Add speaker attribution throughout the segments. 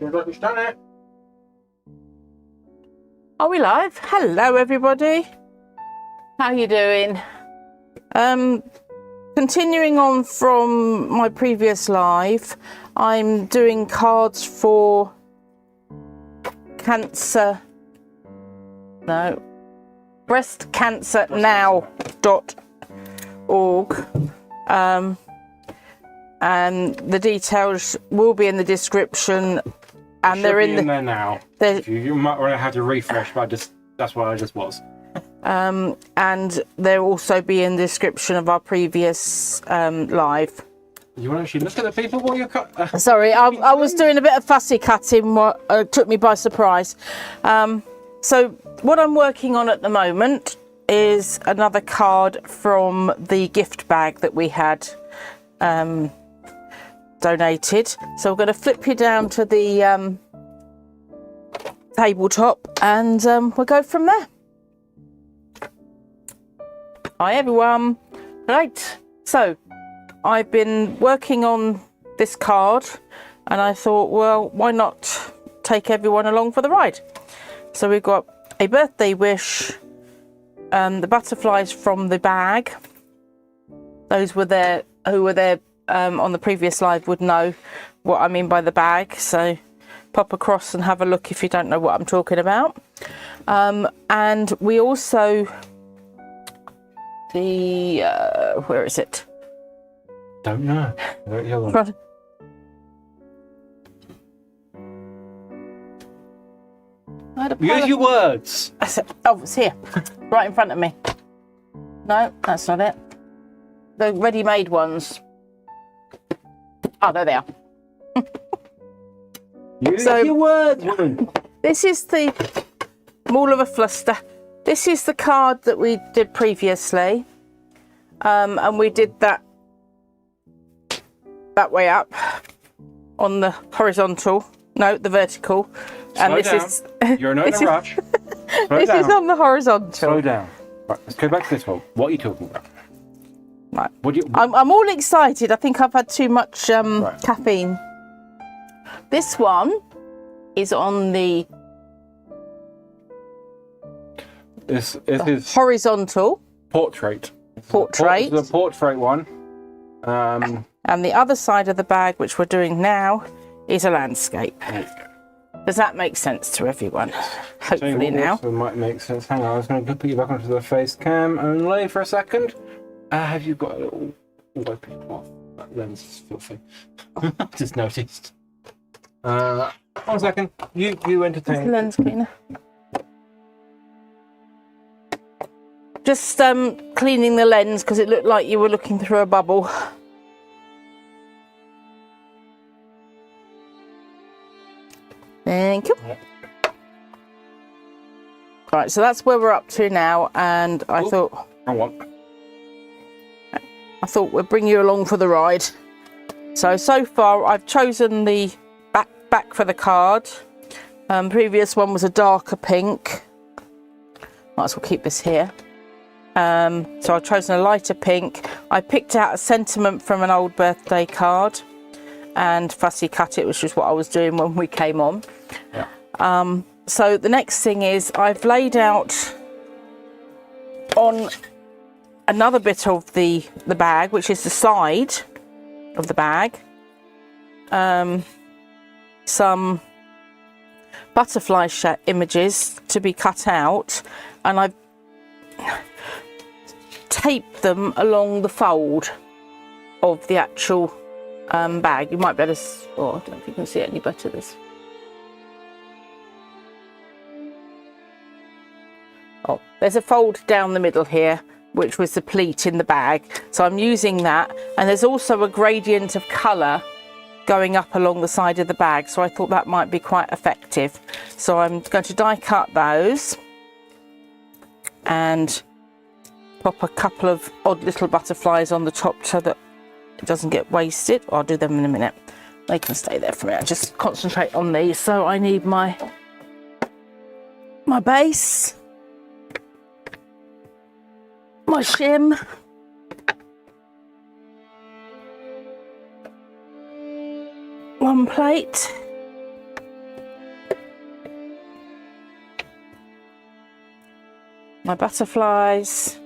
Speaker 1: Seems like it's done it.
Speaker 2: Are we live? Hello everybody. How you doing? Continuing on from my previous live, I'm doing cards for breastcancernow.org. And the details will be in the description, and they're in
Speaker 1: there now. You might want to have to refresh, but that's what I just was.
Speaker 2: And they'll also be in the description of our previous live.
Speaker 1: You want to actually look at the people while you're cutting?
Speaker 2: Sorry, I was doing a bit of fussy cutting. What took me by surprise. So what I'm working on at the moment is another card from the gift bag that we had donated. So we're going to flip you down to the tabletop, and we'll go from there. Hi everyone. Right, so I've been working on this card, and I thought, well, why not take everyone along for the ride? So we've got a birthday wish, the butterflies from the bag. Those were there who were there on the previous live would know what I mean by the bag, so pop across and have a look if you don't know what I'm talking about. And we also where is it?
Speaker 1: Don't know. Use your words.
Speaker 2: Oh, it's here, right in front of me. No, that's not it. The ready-made ones. Oh, there they are.
Speaker 1: Use your words, woman.
Speaker 2: This is the Mall of a Fluster. This is the card that we did previously, and we did that way up on the horizontal. No, the vertical. And
Speaker 1: Slow down. You're not in a rush.
Speaker 2: This is on the horizontal.
Speaker 1: Slow down. Right, let's go back to this one. What are you talking about?
Speaker 2: Right.
Speaker 1: What do you...
Speaker 2: I'm all excited. I think I've had too much caffeine. This one is on the
Speaker 1: This is
Speaker 2: horizontal
Speaker 1: portrait.
Speaker 2: Portrait.
Speaker 1: This is a portrait one.
Speaker 2: And the other side of the bag, which we're doing now, is a landscape. Does that make sense to everyone? Hopefully now.
Speaker 1: It might make sense. Hang on, I was going to put you back onto the face cam only for a second. Have you got a little wiping off? That lens is filthy. I just noticed. 1 second. You entertain.
Speaker 2: The lens cleaner. Just cleaning the lens because it looked like you were looking through a bubble. Thank you.
Speaker 1: Yep.
Speaker 2: Right, so that's where we're up to now, and I thought we'd bring you along for the ride. So far I've chosen the back for the card. Previous one was a darker pink. Might as well keep this here. So I've chosen a lighter pink. I picked out a sentiment from an old birthday card and fussy cut it, which is what I was doing when we came on.
Speaker 1: Yeah.
Speaker 2: So the next thing is I've laid out on another bit of the bag, which is the side of the bag, some butterfly images to be cut out, and I've taped them along the fold of the actual bag. You might be able to, I don't know if you can see it any better this. Oh, there's a fold down the middle here, which was the pleat in the bag. So I'm using that, and there's also a gradient of colour going up along the side of the bag. So I thought that might be quite effective. So I'm going to die cut those and pop a couple of odd little butterflies on the top so that it doesn't get wasted. I'll do them in a minute. They can stay there for a minute. Just concentrate on these. So I need my base, my shim, one plate, my butterflies,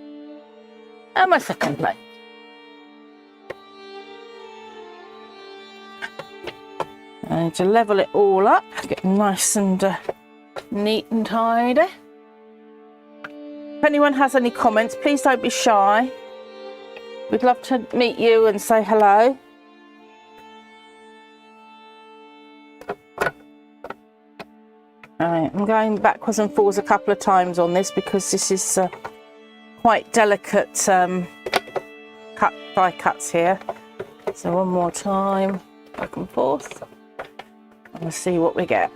Speaker 2: and my second plate. I need to level it all up, get nice and neat and tidy. If anyone has any comments, please don't be shy. We'd love to meet you and say hello. Alright, I'm going backwards and forwards a couple of times on this because this is quite delicate die cuts here. So one more time, back and forth. And we'll see what we get.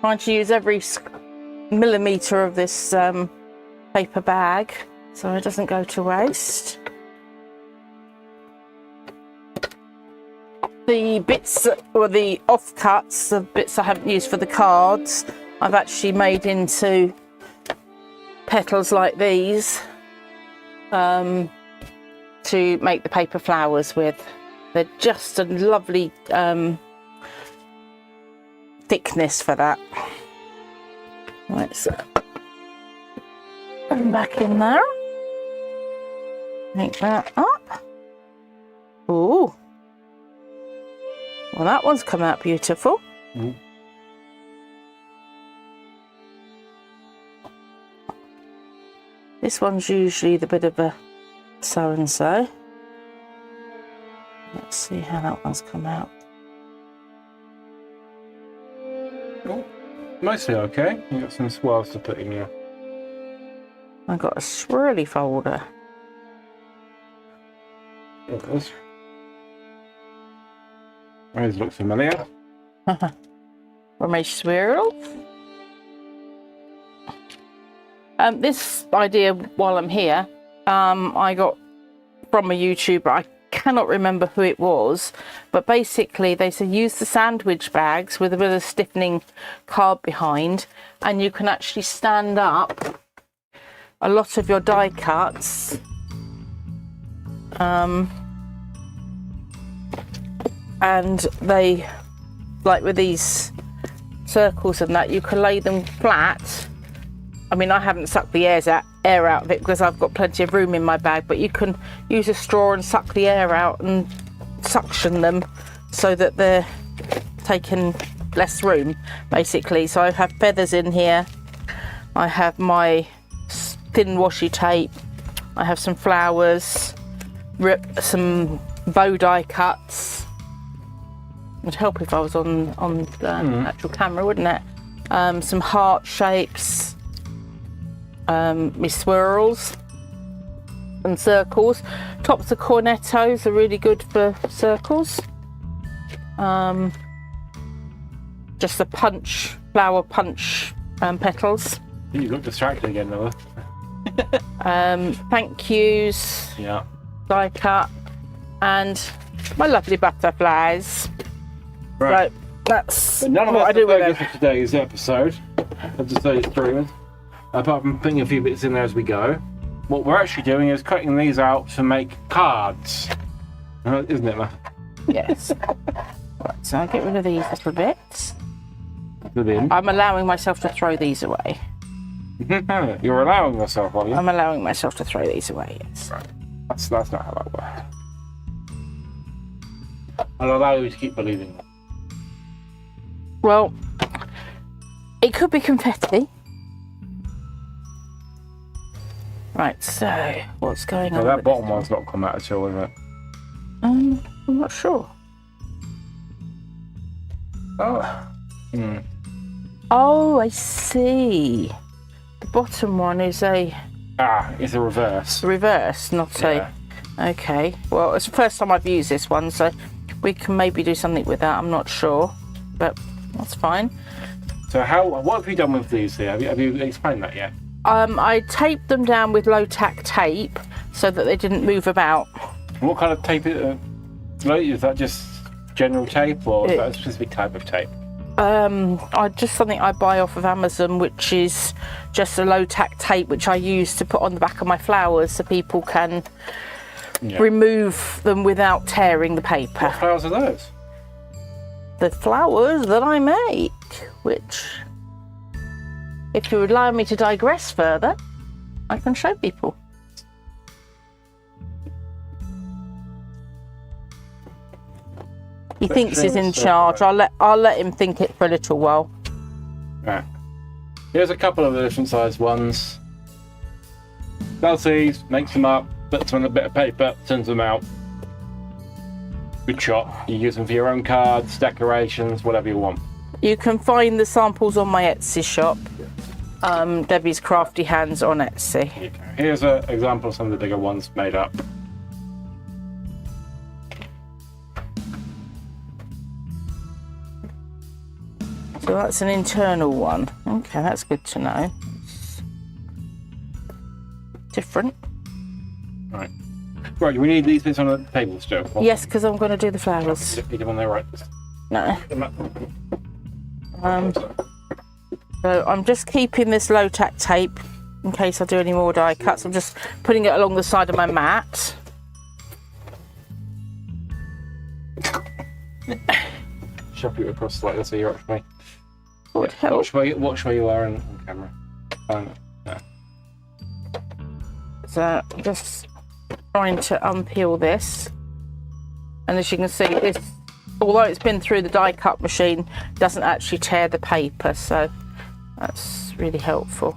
Speaker 2: Trying to use every millimetre of this paper bag so it doesn't go to waste. The bits, or the offcuts, the bits I haven't used for the cards, I've actually made into petals like these to make the paper flowers with. They're just a lovely thickness for that. Right, so and back in there. Make that up. Ooh. Well, that one's come out beautiful. Mm. This one's usually the bit of a so-and-so. Let's see how that one's come out.
Speaker 1: Oh, mostly okay. You've got some swirls to put in here.
Speaker 2: I've got a swirly folder.
Speaker 1: There it is. Those look familiar.
Speaker 2: For my swirl. This idea, while I'm here, I got from a YouTuber. I cannot remember who it was, but basically they said use the sandwich bags with a bit of stiffening card behind, and you can actually stand up a lot of your die cuts. And they, like with these circles and that, you can lay them flat. I mean, I haven't sucked the air out of it because I've got plenty of room in my bag, but you can use a straw and suck the air out and suction them so that they're taking less room, basically. So I have feathers in here. I have my thin washi tape. I have some flowers, some bow die cuts. It'd help if I was on the actual camera, wouldn't it? Some heart shapes, my swirls and circles. Tops of cornettos are really good for circles. Just the flower punch petals.
Speaker 1: You look distracted again, Noah.
Speaker 2: Thank yous.
Speaker 1: Yeah.
Speaker 2: Die cut, and my lovely butterflies.
Speaker 1: Right.
Speaker 2: So that's
Speaker 1: but none of
Speaker 2: what
Speaker 1: us
Speaker 2: I do with
Speaker 1: focus
Speaker 2: them.
Speaker 1: for today's episode of today's streamers, apart from putting a few bits in there as we go. What we're actually doing is cutting these out to make cards, isn't it, Ma?
Speaker 2: Yes. Right, so I'll get rid of these little bits.
Speaker 1: Within.
Speaker 2: I'm allowing myself to throw these away.
Speaker 1: You're allowing yourself, are you?
Speaker 2: I'm allowing myself to throw these away, yes.
Speaker 1: Right. That's not how that works. I'll allow you to keep believing that.
Speaker 2: Well, it could be confetti. Right, so what's going on?
Speaker 1: That
Speaker 2: with
Speaker 1: bottom
Speaker 2: this?
Speaker 1: one's not come out at all, is it?
Speaker 2: I'm not sure.
Speaker 1: Oh.
Speaker 2: Oh, I see. The bottom one is a
Speaker 1: It's a reverse.
Speaker 2: reverse, not
Speaker 1: Yeah.
Speaker 2: Okay. Well, it's the first time I've used this one, so we can maybe do something with that. I'm not sure, but that's fine.
Speaker 1: So what have you done with these here? Have you explained that yet?
Speaker 2: I taped them down with low tack tape so that they didn't move about.
Speaker 1: What kind of tape is that? Just general tape, or is that a specific type of tape?
Speaker 2: Just something I buy off of Amazon, which is just a low tack tape, which I use to put on the back of my flowers so people can remove them without tearing the paper.
Speaker 1: What flowers are those?
Speaker 2: The flowers that I make, which if you would allow me to digress further, I can show people. He thinks he's in charge. I'll let him think it for a little while.
Speaker 1: Right. Here's a couple of the different sized ones. Does these, makes them up, puts them on a bit of paper, sends them out. Good shot. You use them for your own cards, decorations, whatever you want.
Speaker 2: You can find the samples on my Etsy shop. Debbie's Crafty Hands on Etsy.
Speaker 1: Okay. Here's an example of some of the bigger ones made up.
Speaker 2: So that's an internal one. Okay, that's good to know. Different.
Speaker 1: Right. Right, we need these bits on the table still.
Speaker 2: Yes, because I'm going to do the flowers.
Speaker 1: Need them on there, right?
Speaker 2: No. So I'm just keeping this low tack tape in case I do any more die cuts. I'm just putting it along the side of my mat.
Speaker 1: Shuffle it across like this so you're up for me.
Speaker 2: Would help.
Speaker 1: Watch where you are on camera. Yeah.
Speaker 2: So I'm just trying to unpeel this. And as you can see, this, although it's been through the die cut machine, doesn't actually tear the paper. So that's really helpful.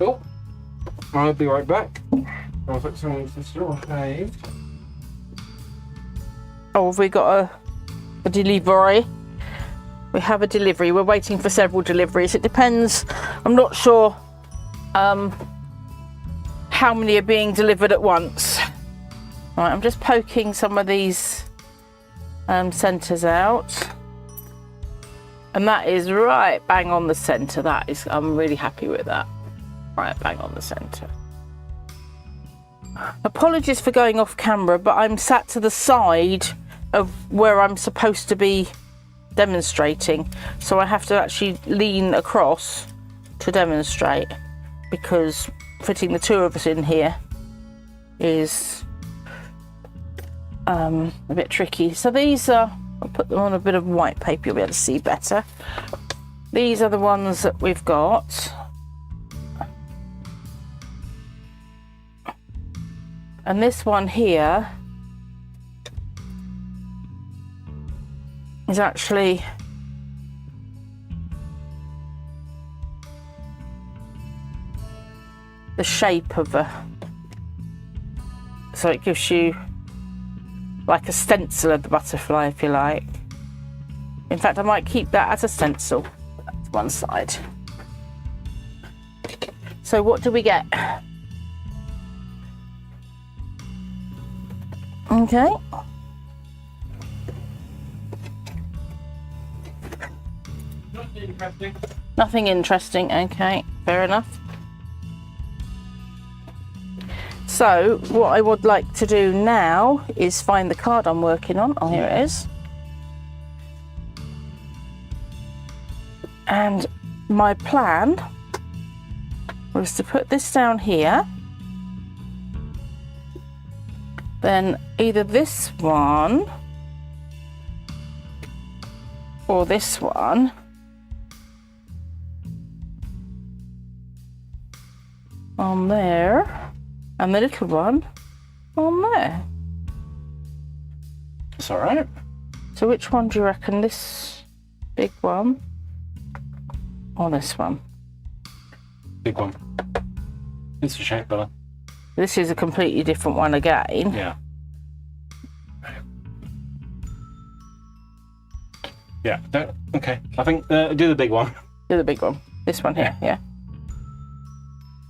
Speaker 1: Cool. I'll be right back. I'll put some of this still shaved.
Speaker 2: Oh, have we got a delivery? We have a delivery. We're waiting for several deliveries. It depends. I'm not sure how many are being delivered at once. Right, I'm just poking some of these centres out. And that is right bang on the centre. I'm really happy with that. Right bang on the centre. Apologies for going off camera, but I'm sat to the side of where I'm supposed to be demonstrating, so I have to actually lean across to demonstrate, because fitting the two of us in here is a bit tricky. So these are, I'll put them on a bit of white paper, you'll be able to see better. These are the ones that we've got, and this one here is actually the shape of so it gives you like a stencil of the butterfly, if you like. In fact, I might keep that as a stencil. That's one side. So what do we get? Okay.
Speaker 1: Interesting.
Speaker 2: Nothing interesting. Okay, fair enough. So what I would like to do now is find the card I'm working on. Oh, here it is. And my plan was to put this down here, then either this one or this one on there, and the little one on there.
Speaker 1: It's all right.
Speaker 2: So which one do you reckon? This big one or this one?
Speaker 1: Big one. It's a shape, Bella.
Speaker 2: This is a completely different one again.
Speaker 1: Yeah. Yeah. Okay. I think do the big one.
Speaker 2: Do the big one. This one here. Yeah.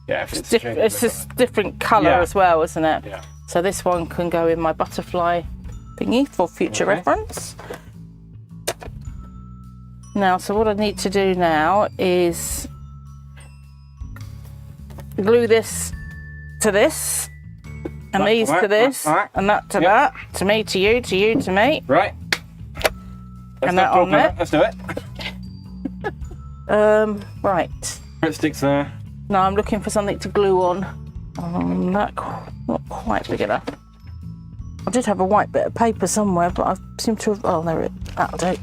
Speaker 1: Yeah.
Speaker 2: It's just different colour as well, isn't it?
Speaker 1: Yeah.
Speaker 2: So this one can go in my butterfly thingy for future reference. Now, so what I need to do now is glue this to this, and these to this, and that to that, to me, to you, to you, to me.
Speaker 1: Right.
Speaker 2: And that on there.
Speaker 1: Let's do it.
Speaker 2: Right.
Speaker 1: It sticks there.
Speaker 2: Now I'm looking for something to glue on. That not quite big enough. I did have a white bit of paper somewhere, but I seem to have. Oh, there it. That'll do.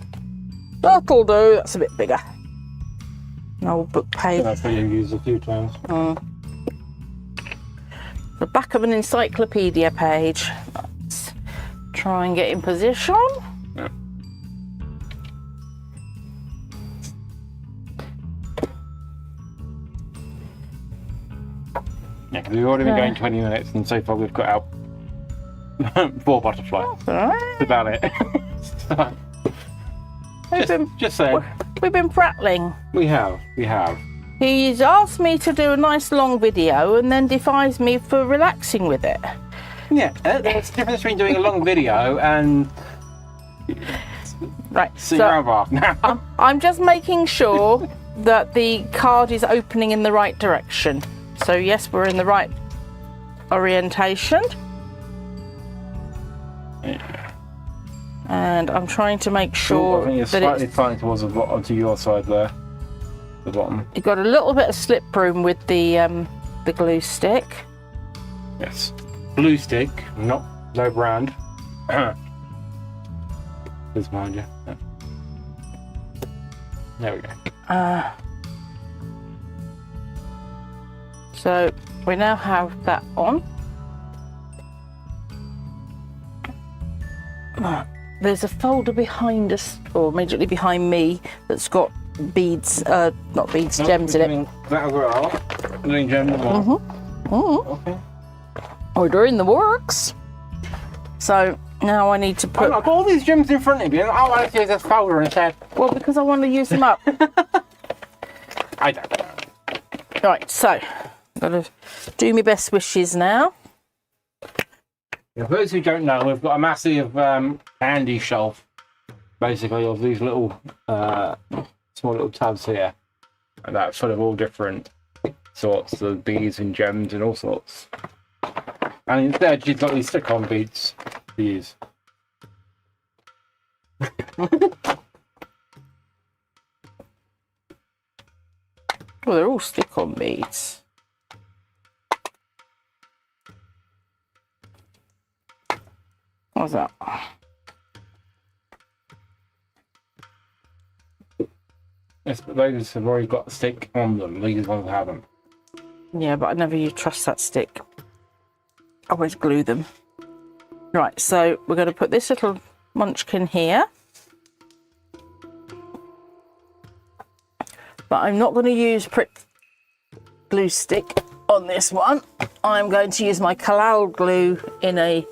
Speaker 2: That'll do. That's a bit bigger. An old book page.
Speaker 1: That's what you've used a few times.
Speaker 2: The back of an encyclopedia page. Let's try and get in position.
Speaker 1: Yeah. Yeah, because we've already been going 20 minutes, and so far we've got out 4 butterflies. That's about it. just saying.
Speaker 2: We've been prattling.
Speaker 1: We have.
Speaker 2: He's asked me to do a nice long video and then defies me for relaxing with it.
Speaker 1: Yeah, there's a difference between doing a long video and
Speaker 2: Right.
Speaker 1: sitting around bar.
Speaker 2: I'm just making sure that the card is opening in the right direction. So yes, we're in the right orientation. And I'm trying to make sure
Speaker 1: I think you're
Speaker 2: that
Speaker 1: slightly pointing towards the bottom, to your side there. The bottom.
Speaker 2: you've got a little bit of slip room with the glue stick.
Speaker 1: Yes. Blue stick, not no brand. There's behind you. Yeah. There we go.
Speaker 2: So we now have that on. There's a folder behind us, or immediately behind me, that's got beads, not beads, gems in it.
Speaker 1: That as well. Doing gems as well. Okay.
Speaker 2: We're doing the works. So now I need to put.
Speaker 1: I've got all these gems in front of you, and I want to use this folder instead.
Speaker 2: Well, because I want to use them up.
Speaker 1: I don't know.
Speaker 2: Right, so I'm going to do my best wishes now.
Speaker 1: For those who don't know, we've got a massive candy shelf, basically, of these little small little tubs here, and that's full of all different sorts of beads and gems and all sorts. And instead, she's got these stick-on beads to use.
Speaker 2: Well, they're all stick-on beads. What's that?
Speaker 1: Yes, but those have already got a stick on them. These ones haven't.
Speaker 2: Yeah, but I never trust that stick. I always glue them. Right, so we're going to put this little munchkin here. But I'm not going to use glue stick on this one. I'm going to use my Kalal glue in a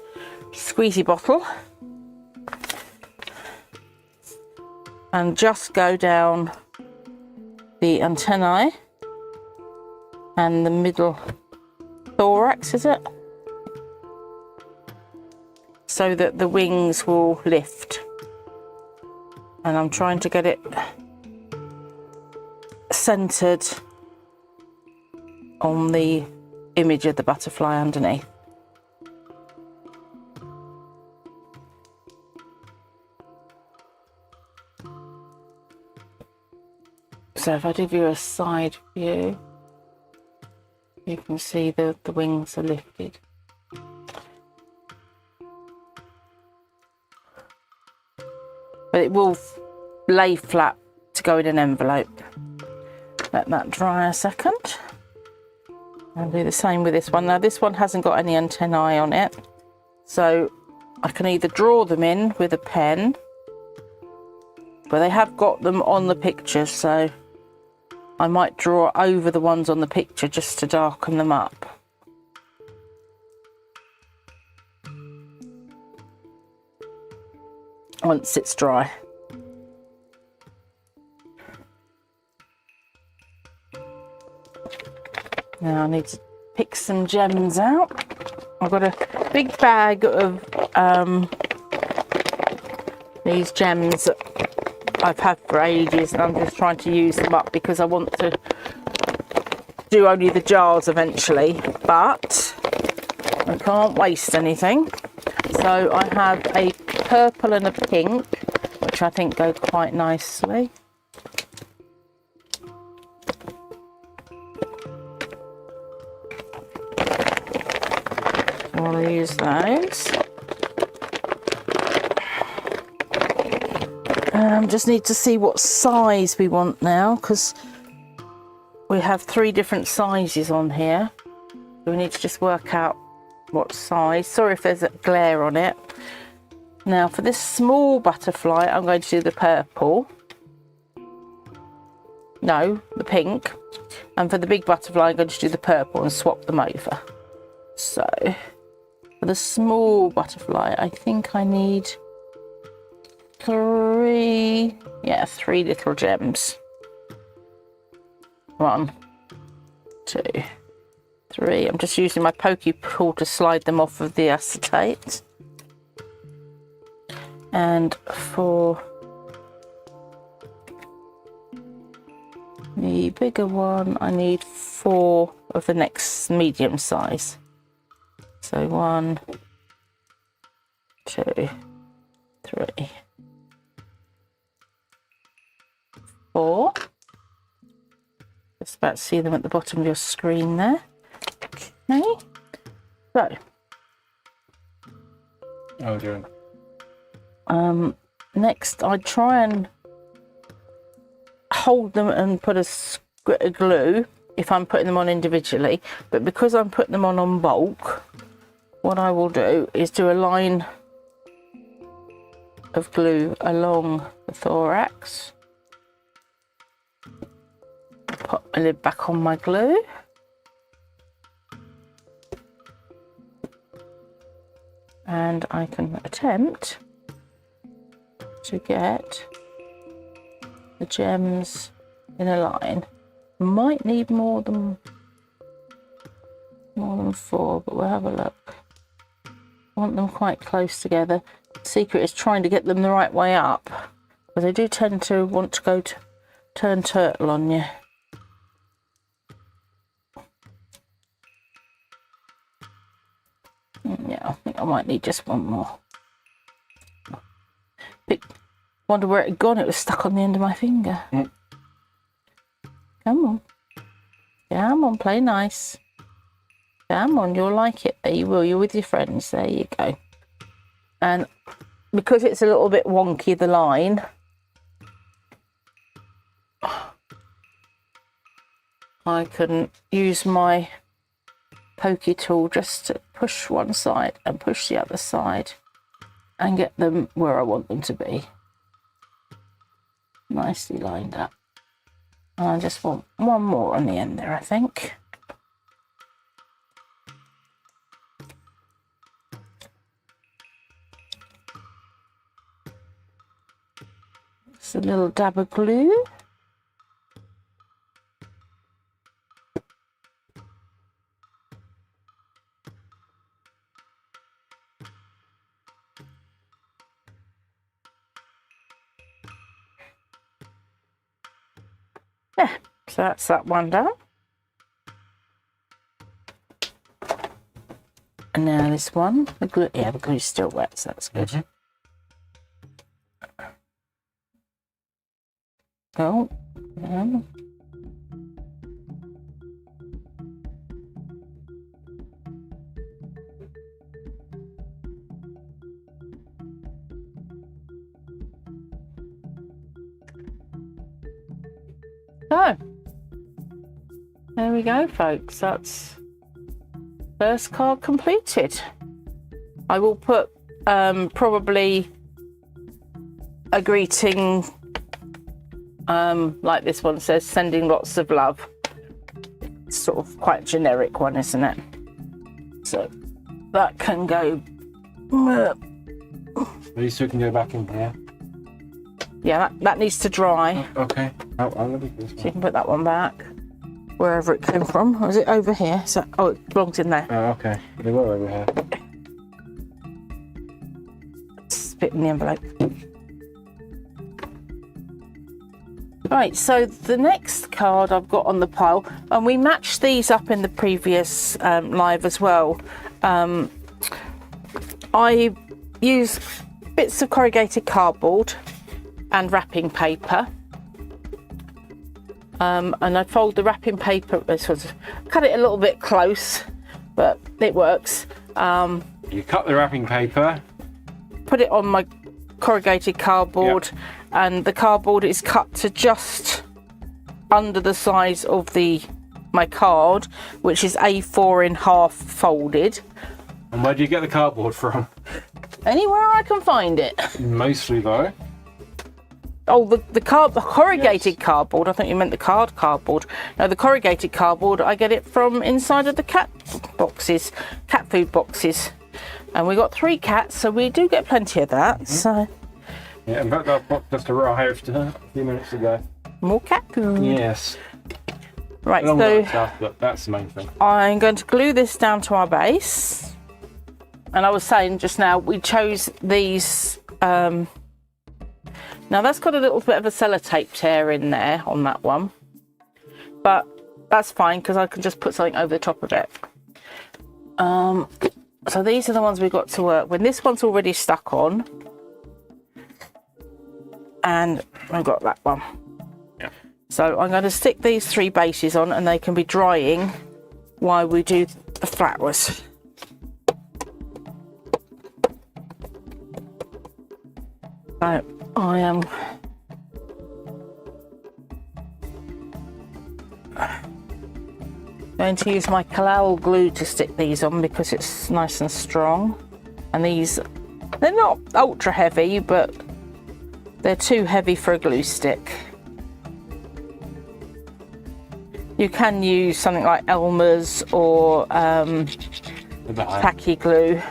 Speaker 2: squeezy bottle. And just go down the antennae and the middle thorax, is it? So that the wings will lift. And I'm trying to get it centered on the image of the butterfly underneath. So if I give you a side view, you can see the wings are lifted. But it will lay flat to go in an envelope. Let that dry a second. I'll do the same with this one. Now this one hasn't got any antennae on it, so I can either draw them in with a pen, but they have got them on the picture, so I might draw over the ones on the picture just to darken them up. Once it's dry. Now I need to pick some gems out. I've got a big bag of these gems that I've had for ages, and I'm just trying to use them up because I want to do only the jars eventually, but I can't waste anything. So I have a purple and a pink, which I think go quite nicely. I'll use those. Just need to see what size we want now, because we have 3 different sizes on here. We need to just work out what size. Sorry if there's a glare on it. Now for this small butterfly, I'm going to do the purple. No, the pink. And for the big butterfly, I'm going to do the purple and swap them over. So for the small butterfly, I think I need 3 little gems. 1, 2, 3. I'm just using my pokey pull to slide them off of the acetate. And for the bigger one, I need 4 of the next medium size. So 1, 2, 3, 4. Just about to see them at the bottom of your screen there. Okay. So.
Speaker 1: Oh dear.
Speaker 2: Next, I try and hold them and put a squirt of glue if I'm putting them on individually, but because I'm putting them on bulk, what I will do is do a line of glue along the thorax. Put my lid back on my glue. And I can attempt to get the gems in a line. Might need more than 4, but we'll have a look. I want them quite close together. The secret is trying to get them the right way up, because they do tend to want to go to turn turtle on you. Yeah, I think I might need just 1 more. Wonder where it had gone. It was stuck on the end of my finger.
Speaker 1: Mm.
Speaker 2: Come on. Come on, play nice. Come on, you'll like it. There you will. You're with your friends. There you go. And because it's a little bit wonky, the line, I can use my pokey tool just to push one side and push the other side and get them where I want them to be. Nicely lined up. And I just want 1 more on the end there, I think. Just a little dab of glue. Yeah, so that's that one done. And now this one, the glue, yeah, the glue's still wet, so that's good. Oh, So, there we go, folks. That's first card completed. I will put probably a greeting like this one says, sending lots of love. It's sort of quite a generic one, isn't it? So that can go.
Speaker 1: At least we can go back in here.
Speaker 2: Yeah, that needs to dry.
Speaker 1: Okay. I'll look at this one.
Speaker 2: So you can put that one back wherever it came from. Or is it over here? So, oh, it belongs in there.
Speaker 1: Oh, okay. They were over here.
Speaker 2: Spit in the envelope. Right, so the next card I've got on the pile, and we matched these up in the previous live as well. I use bits of corrugated cardboard and wrapping paper, and I fold the wrapping paper, sort of cut it a little bit close, but it works.
Speaker 1: You cut the wrapping paper,
Speaker 2: Put it on my corrugated cardboard,
Speaker 1: yep.
Speaker 2: And the cardboard is cut to just under the size of my card, which is A4 in half folded.
Speaker 1: And where do you get the cardboard from?
Speaker 2: Anywhere I can find it.
Speaker 1: Mostly though.
Speaker 2: Oh, the corrugated cardboard. I think you meant the cardboard. No, the corrugated cardboard, I get it from inside of the cat food boxes. And we got 3 cats, so we do get plenty of that. Mm-hmm. So.
Speaker 1: Yeah, in fact, that box just arrived a few minutes ago.
Speaker 2: More cat food.
Speaker 1: Yes.
Speaker 2: Right,
Speaker 1: so but that's the main thing.
Speaker 2: I'm going to glue this down to our base. And I was saying just now, we chose these. Now that's got a little bit of a sellotape tear in there on that one, but that's fine because I can just put something over the top of it. So these are the ones we got to work with. This one's already stuck on, and I've got that one.
Speaker 1: Yeah. So
Speaker 2: I'm going to stick these 3 bases on, and they can be drying while we do the flowers. So I am going to use my Kalal glue to stick these on because it's nice and strong. And these, they're not ultra heavy, but they're too heavy for a glue stick. You can use something like Elmer's or tacky glue,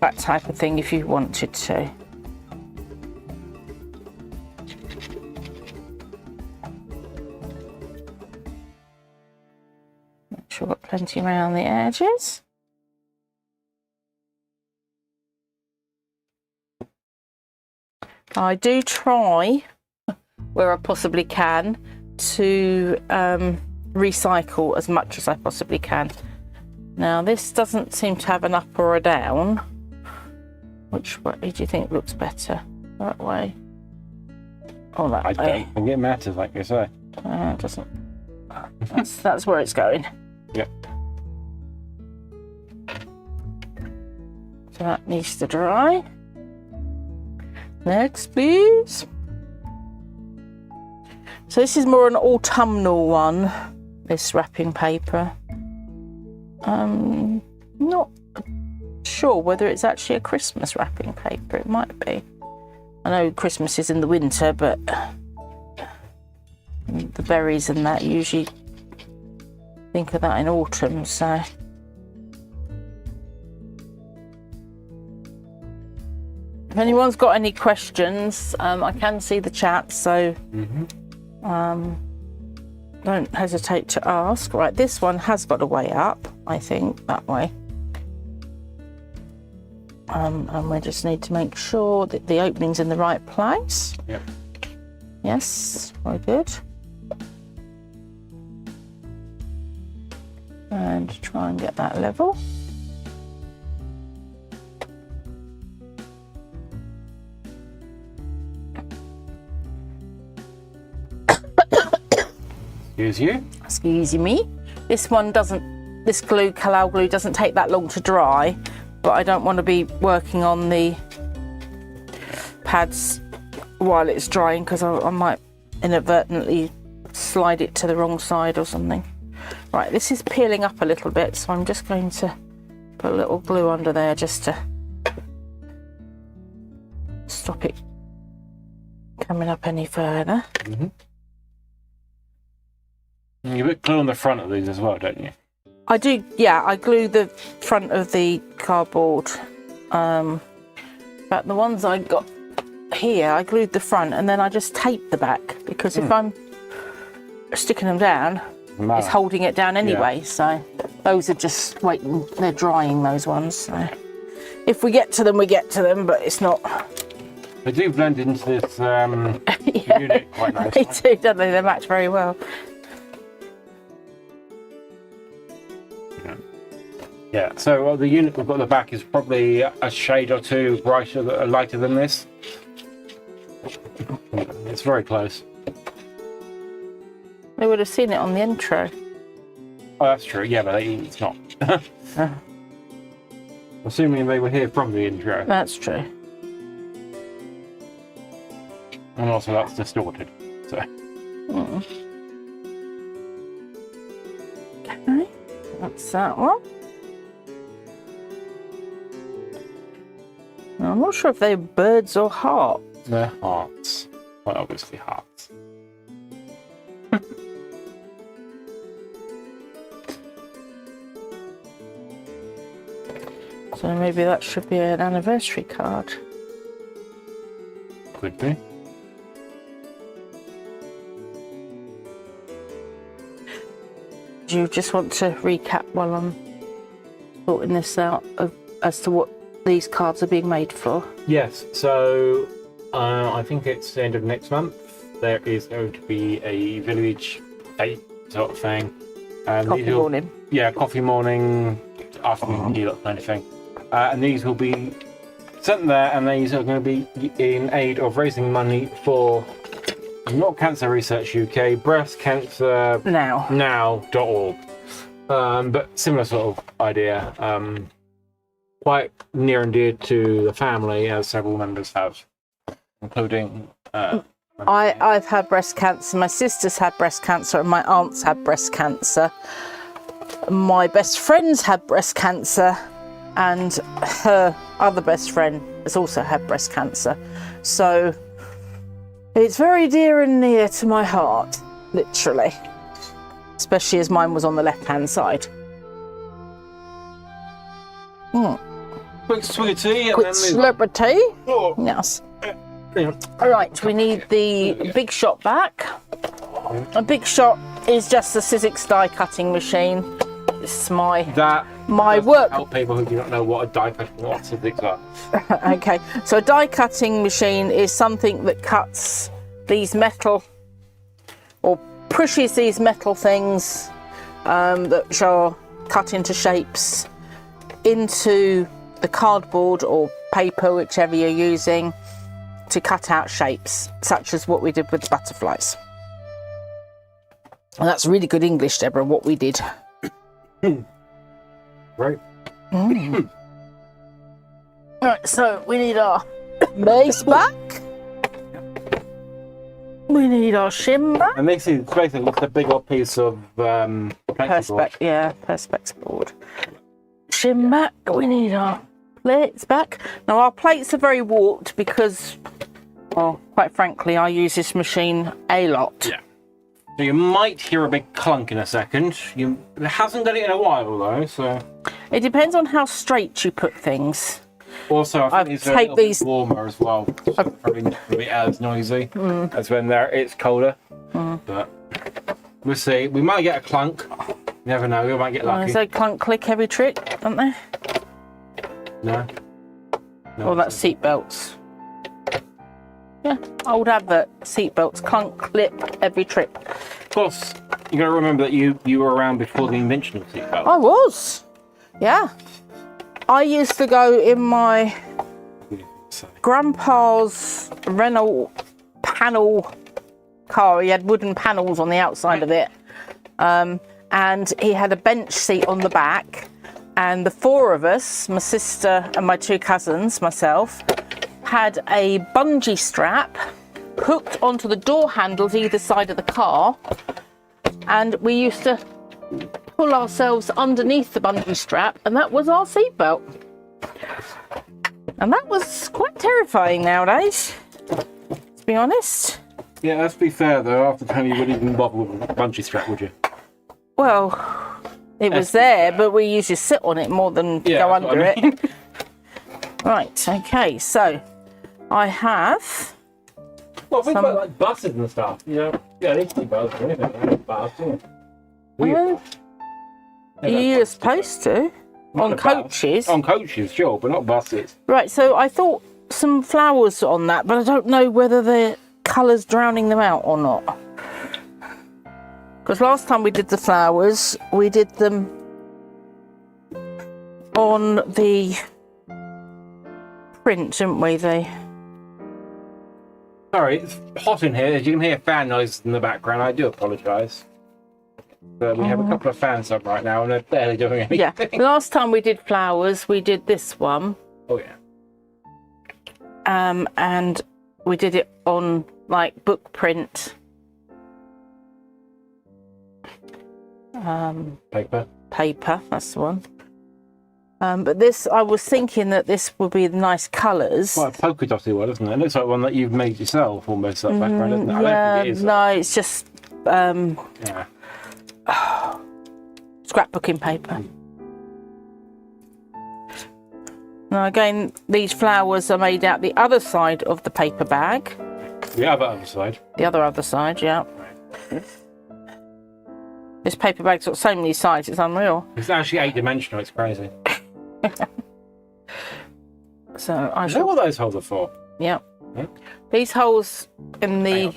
Speaker 2: that type of thing if you wanted to. Make sure I've got plenty around the edges. I do try, where I possibly can, to recycle as much as I possibly can. Now this doesn't seem to have an up or a down. Which way do you think looks better? That way or that way?
Speaker 1: I don't think it matters, like you say.
Speaker 2: It doesn't. That's where it's going.
Speaker 1: Yep.
Speaker 2: So that needs to dry. Next, please. So this is more an autumnal one, this wrapping paper. Not sure whether it's actually a Christmas wrapping paper. It might be. I know Christmas is in the winter, but the berries and that usually think of that in autumn, so. If anyone's got any questions, I can see the chat, so don't hesitate to ask. Right, this one has got a way up, I think, that way. And we just need to make sure that the opening's in the right place.
Speaker 1: Yep.
Speaker 2: Yes, very good. And try and get that level.
Speaker 1: Excuse you.
Speaker 2: Excuse me. This one doesn't, this glue, Kalal glue, doesn't take that long to dry, but I don't want to be working on the pads while it's drying because I might inadvertently slide it to the wrong side or something. Right, this is peeling up a little bit, so I'm just going to put a little glue under there just to stop it coming up any further.
Speaker 1: You put glue on the front of these as well, don't you?
Speaker 2: I do, yeah, I glue the front of the cardboard. But the ones I got here, I glued the front and then I just taped the back because if I'm sticking them down, it's holding it down anyway. Yeah. So those are just waiting, they're drying, those ones. So if we get to them, we get to them, but it's not.
Speaker 1: They do blend into this unit quite nicely.
Speaker 2: They do, don't they? They match very well.
Speaker 1: Yeah, so the unit we've got at the back is probably a shade or two brighter, lighter than this. It's very close.
Speaker 2: They would have seen it on the intro.
Speaker 1: Oh, that's true. Yeah, but it's not. Assuming they were here from the intro.
Speaker 2: That's true.
Speaker 1: And also that's distorted. So.
Speaker 2: Okay, that's that one. I'm not sure if they're birds or hearts.
Speaker 1: They're hearts. Well, obviously hearts.
Speaker 2: So maybe that should be an anniversary card.
Speaker 1: Could be.
Speaker 2: Do you just want to recap while I'm sorting this out as to what these cards are being made for?
Speaker 1: Yes, so I think it's the end of next month. There is going to be a village day sort of thing.
Speaker 2: Coffee morning.
Speaker 1: Yeah, coffee morning, afternoon tea, that kind of thing. And these will be sent there, and these are going to be in aid of raising money for not Cancer Research UK, Breast Cancer Now.org. But similar sort of idea. Quite near and dear to the family, as several members have, including.
Speaker 2: I've had breast cancer. My sister's had breast cancer, and my aunt's had breast cancer. My best friend's had breast cancer, and her other best friend has also had breast cancer. So it's very dear and near to my heart, literally. Especially as mine was on the left-hand side.
Speaker 1: Quick swig of tea.
Speaker 2: Quick slurp of tea.
Speaker 1: Oh.
Speaker 2: Yes. All right, we need the Big Shot back. A Big Shot is just a Sizzix die cutting machine. This is my work.
Speaker 1: Help people who do not know what a die cutting or Sizzix are.
Speaker 2: Okay, so a die cutting machine is something that cuts these metal or pushes these metal things that are cut into shapes into the cardboard or paper, whichever you're using, to cut out shapes, such as what we did with the butterflies. And that's really good English, Deborah, what we did.
Speaker 1: Right.
Speaker 2: Right, so we need our base back. We need our shim back.
Speaker 1: And this is basically just a big old piece of
Speaker 2: Perspex, yeah, Perspex board. Shim back. We need our plates back. Now our plates are very warped because, well, quite frankly, I use this machine a lot.
Speaker 1: Yeah. So you might hear a big clunk in a second. It hasn't done it in a while though, so.
Speaker 2: It depends on how straight you put things.
Speaker 1: Also, I think it's a little bit warmer as well. So probably not going to be as noisy as when it's colder. But we'll see. We might get a clunk. You never know. We might get lucky.
Speaker 2: They clunk click every trick, don't they?
Speaker 1: No.
Speaker 2: Oh, that's seat belts. Yeah, old advert. Seat belts, clunk clip every trip.
Speaker 1: Of course, you got to remember that you were around before the invention of seat belts.
Speaker 2: I was. Yeah. I used to go in my grandpa's Renault panel car. He had wooden panels on the outside of it. And he had a bench seat on the back. And the four of us, my sister and my two cousins, myself, had a bungee strap hooked onto the door handles either side of the car. And we used to pull ourselves underneath the bungee strap, and that was our seatbelt. And that was quite terrifying nowadays, to be honest.
Speaker 1: Yeah, let's be fair though, after the time you wouldn't even bother with a bungee strap, would you?
Speaker 2: Well, it was there, but we usually sit on it more than go under it. Right, okay, so I have...
Speaker 1: Well, think about like buses and stuff, you know? Yeah, they can buses or anything, bus,
Speaker 2: Well, you're supposed to. On coaches.
Speaker 1: On coaches, sure, but not buses.
Speaker 2: Right, so I thought some flowers on that, but I don't know whether the colour's drowning them out or not. Because last time we did the flowers, we did them on the print, didn't we?
Speaker 1: Sorry, it's hot in here. As you can hear fan noises in the background, I do apologise. But we have a couple of fans up right now and they're barely doing anything.
Speaker 2: Yeah, last time we did flowers, we did this one.
Speaker 1: Oh, yeah.
Speaker 2: And we did it on, like, book print.
Speaker 1: Paper.
Speaker 2: Paper, that's the one. But this, I was thinking that this would be nice colours.
Speaker 1: Quite a polka dotty one, isn't it? It looks like one that you've made yourself, almost, that background, doesn't it? I
Speaker 2: Yeah,
Speaker 1: don't think it is.
Speaker 2: no, it's just
Speaker 1: Yeah.
Speaker 2: scrapbooking paper. Now again, these flowers are made out the other side of the paper bag.
Speaker 1: The other side.
Speaker 2: The other side, yeah. This paper bag's got so many sides, it's unreal.
Speaker 1: It's actually 8-dimensional, it's crazy.
Speaker 2: So I
Speaker 1: Is that
Speaker 2: shall...
Speaker 1: what those holes are for?
Speaker 2: Yeah.
Speaker 1: Yeah.
Speaker 2: These holes in the...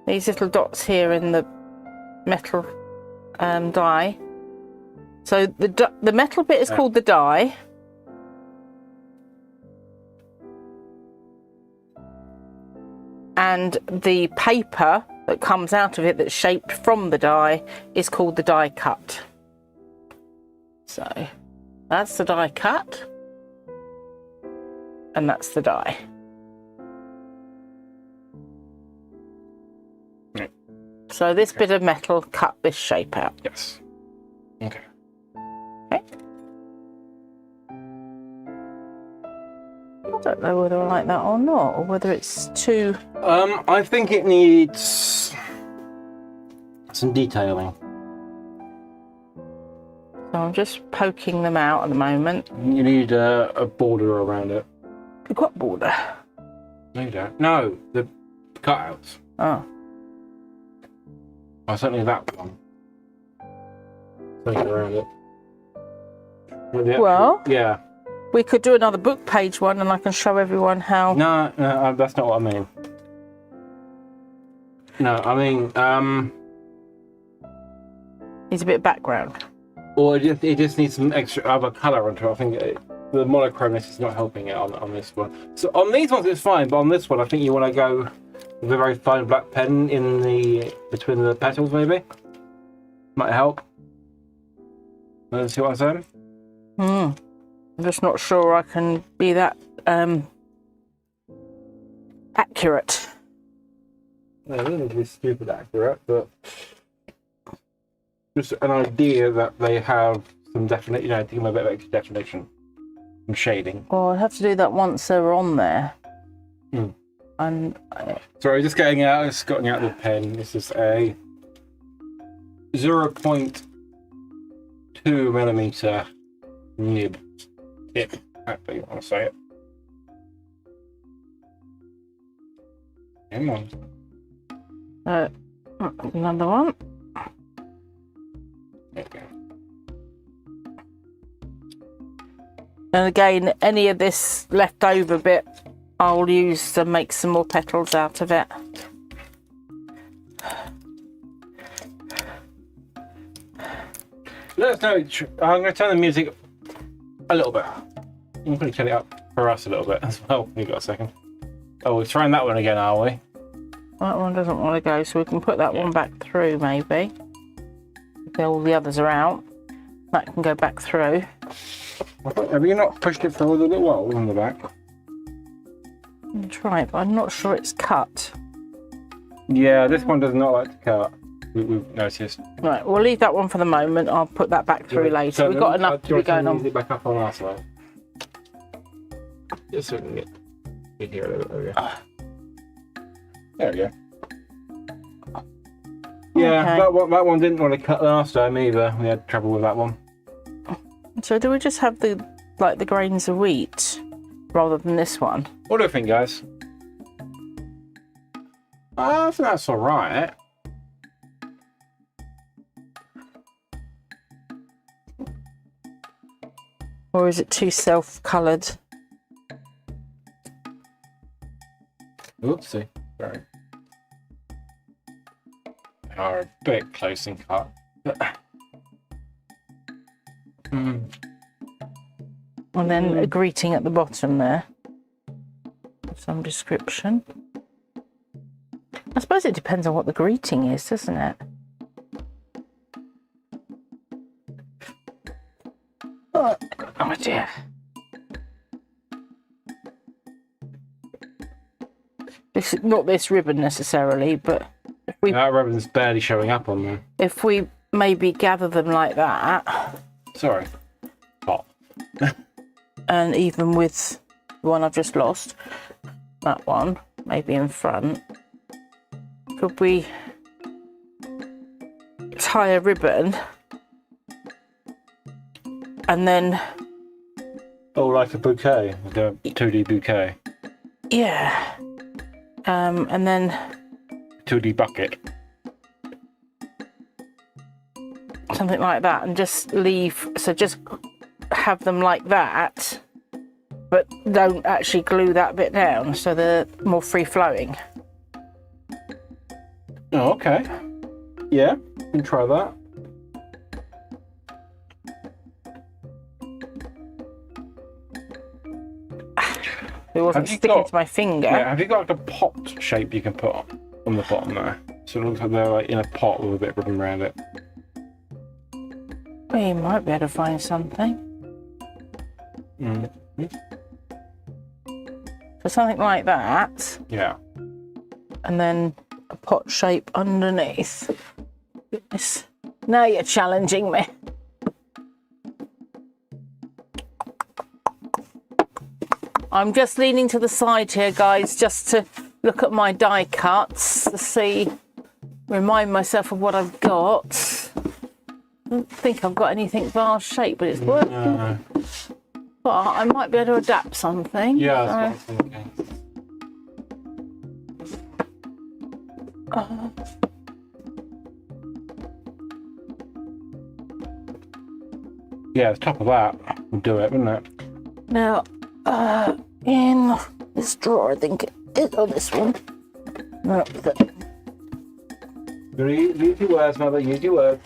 Speaker 2: These little dots here in the metal die. So the metal bit is called the die. And the paper that comes out of it that's shaped from the die is called the die cut. So that's the die cut. And that's the die.
Speaker 1: Right.
Speaker 2: So this bit of metal cut this shape out.
Speaker 1: Yes. Okay.
Speaker 2: Okay. I don't know whether I like that or not, or whether it's too...
Speaker 1: I think it needs some detailing.
Speaker 2: So I'm just poking them out at the moment.
Speaker 1: You need a border around it.
Speaker 2: You've got border.
Speaker 1: No, you don't. No, the cutouts.
Speaker 2: Oh.
Speaker 1: Oh, certainly that one. Something around it. With the actual-
Speaker 2: Well...
Speaker 1: Yeah.
Speaker 2: We could do another book page one and I can show everyone how...
Speaker 1: No, that's not what I mean. No, I mean,
Speaker 2: Needs a bit of background.
Speaker 1: or it just needs some extra other colour onto it. I think the monochromeness is not helping it on this one. So on these ones it's fine, but on this one I think you want to go with a very fine black pen in the between the petals, maybe. Might help. See what I'm saying?
Speaker 2: I'm just not sure I can be that accurate.
Speaker 1: No, it doesn't need to be stupid accurate, but just an idea that they have some definite, to give them a bit of extra definition, some shading.
Speaker 2: Well, I'd have to do that once they're on there. And
Speaker 1: Sorry, just getting out the pen. This is a 0.2 millimeter nib tip. Actually, you want to say it. Come on.
Speaker 2: another one.
Speaker 1: There you go.
Speaker 2: And again, any of this leftover bit, I'll use to make some more petals out of it.
Speaker 1: Let us know. I'm going to turn the music a little bit. I'm going to turn it up for us a little bit as well. You've got a second. Oh, we're trying that one again, are we?
Speaker 2: That one doesn't want to go, so we can put that one back through, maybe. If all the others are out, that can go back through.
Speaker 1: Have you not pushed it forward a little while on the back?
Speaker 2: I'll try it, but I'm not sure it's cut.
Speaker 1: Yeah, this one does not like to cut. We've noticed.
Speaker 2: Right, we'll leave that one for the moment. I'll put that back through later. We've got enough to be going on.
Speaker 1: It back up on our side. Just so we can get here a little bit. There we go. Yeah,
Speaker 2: Okay.
Speaker 1: that one didn't want to cut last time either. We had trouble with that one.
Speaker 2: So do we just have the grains of wheat rather than this one?
Speaker 1: What do you think, guys? I think that's all right.
Speaker 2: Or is it too self-coloured?
Speaker 1: Oopsie. Sorry. They are a bit close in cut.
Speaker 2: And then a greeting at the bottom there. Some description. I suppose it depends on what the greeting is, doesn't it? Oh dear. This is not this ribbon necessarily, but
Speaker 1: That ribbon's barely showing up on there.
Speaker 2: If we maybe gather them like that,
Speaker 1: Sorry. Hot.
Speaker 2: and even with the one I've just lost, that one, maybe in front, could we tie a ribbon and then...
Speaker 1: Oh, like a bouquet, like a 2D bouquet.
Speaker 2: Yeah. And then
Speaker 1: 2D bucket.
Speaker 2: something like that, and just leave, so just have them like that, but don't actually glue that bit down, so they're more free flowing.
Speaker 1: Oh, okay. Yeah, you can try that.
Speaker 2: It wasn't sticking to my finger.
Speaker 1: Yeah, have you got like a pot shape you can put on the bottom there? So it looks like they're like in a pot with a bit of ribbon around it.
Speaker 2: We might be able to find something. So something like that.
Speaker 1: Yeah.
Speaker 2: And then a pot shape underneath. Goodness. Now you're challenging me. I'm just leaning to the side here, guys, just to look at my die cuts to see, remind myself of what I've got. I don't think I've got anything vase shaped, but it's working.
Speaker 1: No.
Speaker 2: But I might be able to adapt something.
Speaker 1: Yeah, that's what I'm thinking. Yeah, the top of that would do it, wouldn't it?
Speaker 2: Now, in this drawer, I think it is, oh, this one. No,
Speaker 1: Use your words, mother, use your words.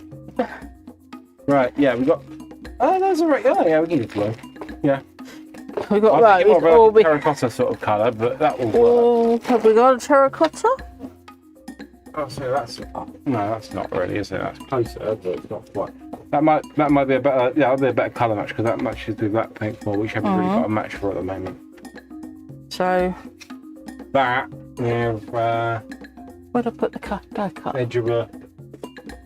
Speaker 1: Right, yeah, we got... Oh, that's all right. Oh, yeah, we can use blue. Yeah.
Speaker 2: we got
Speaker 1: I think
Speaker 2: those.
Speaker 1: more
Speaker 2: Or
Speaker 1: of a terracotta sort of colour, but that will work.
Speaker 2: oh, have we got a terracotta?
Speaker 1: Oh, so that's... No, that's not really, is it? That's closer, but it's not quite... That might be a better... Yeah, that'll be a better colour match, because that matches with that pink more, which I haven't really got a match for at the moment.
Speaker 2: So,
Speaker 1: That, with
Speaker 2: where'd I put the die cut?
Speaker 1: edge of a...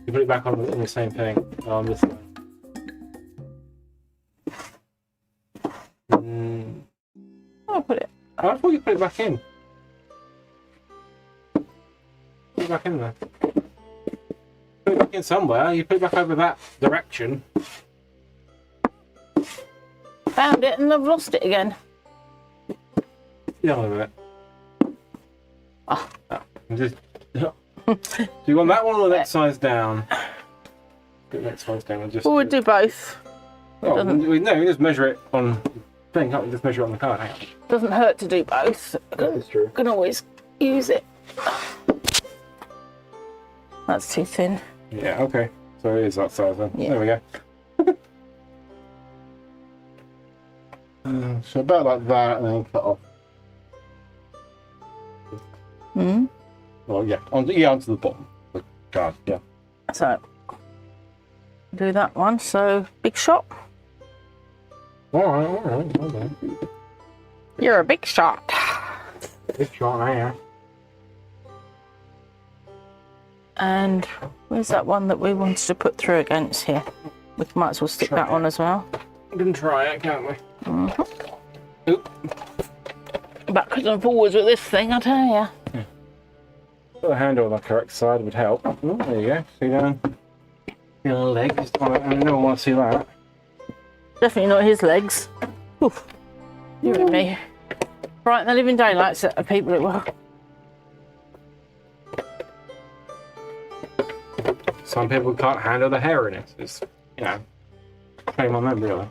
Speaker 1: You put it back on the same thing, on this one.
Speaker 2: Oh, I put it.
Speaker 1: I thought you put it back in. Put it back in there. Put it back in somewhere. You put it back over that direction.
Speaker 2: Found it and I've lost it again.
Speaker 1: Yeah, a bit.
Speaker 2: Oh.
Speaker 1: Just, do you want that one or the next size down? Put the next size down and just.
Speaker 2: Well, we'll do both.
Speaker 1: Oh, we just measure it on. Thing, can't we just measure it on the card? Hang on.
Speaker 2: Doesn't hurt to do both.
Speaker 1: That is true.
Speaker 2: Can always use it. That's too thin.
Speaker 1: Yeah. Okay. So it is that size then.
Speaker 2: Yeah.
Speaker 1: There we go. So about like that, and then cut off.
Speaker 2: Hmm.
Speaker 1: Well, yeah, onto the bottom. The card, yeah.
Speaker 2: So do that one. So big shot.
Speaker 1: All right.
Speaker 2: You're a big shot.
Speaker 1: Big shot there.
Speaker 2: And where's that one that we wanted to put through against here? We might as well stick that on as well.
Speaker 1: We can try it, can't we? Oop.
Speaker 2: Backwards and forwards with this thing, I tell you.
Speaker 1: Put the handle on the correct side would help. Oh, there you go. See down your leg. I never want to see that.
Speaker 2: Definitely not his legs. Oof. You and me. Right in the living daylights at the people it were.
Speaker 1: Some people can't handle the hair in it. It's, you know, shame on them, really.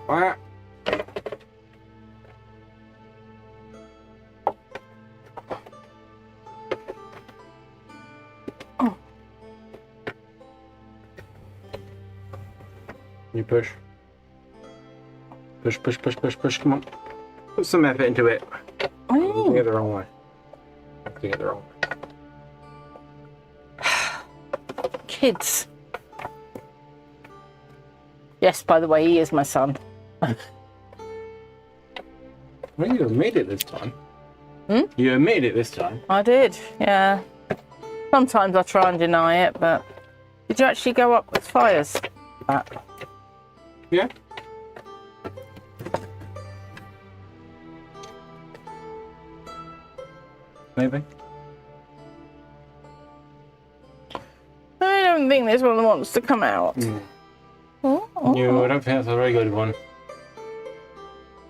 Speaker 1: That. You push. Push, come on. Put some effort into it. Doing it the wrong way. Doing it the wrong way.
Speaker 2: kids. Yes, by the way, he is my son.
Speaker 1: Well, you admitted it this time.
Speaker 2: Hmm?
Speaker 1: You admitted it this time.
Speaker 2: I did, yeah. Sometimes I try and deny it, but did you actually go up as high as that?
Speaker 1: Yeah. Maybe.
Speaker 2: I don't think this one wants to come out. Oh,
Speaker 1: No, I don't think that's a very good one.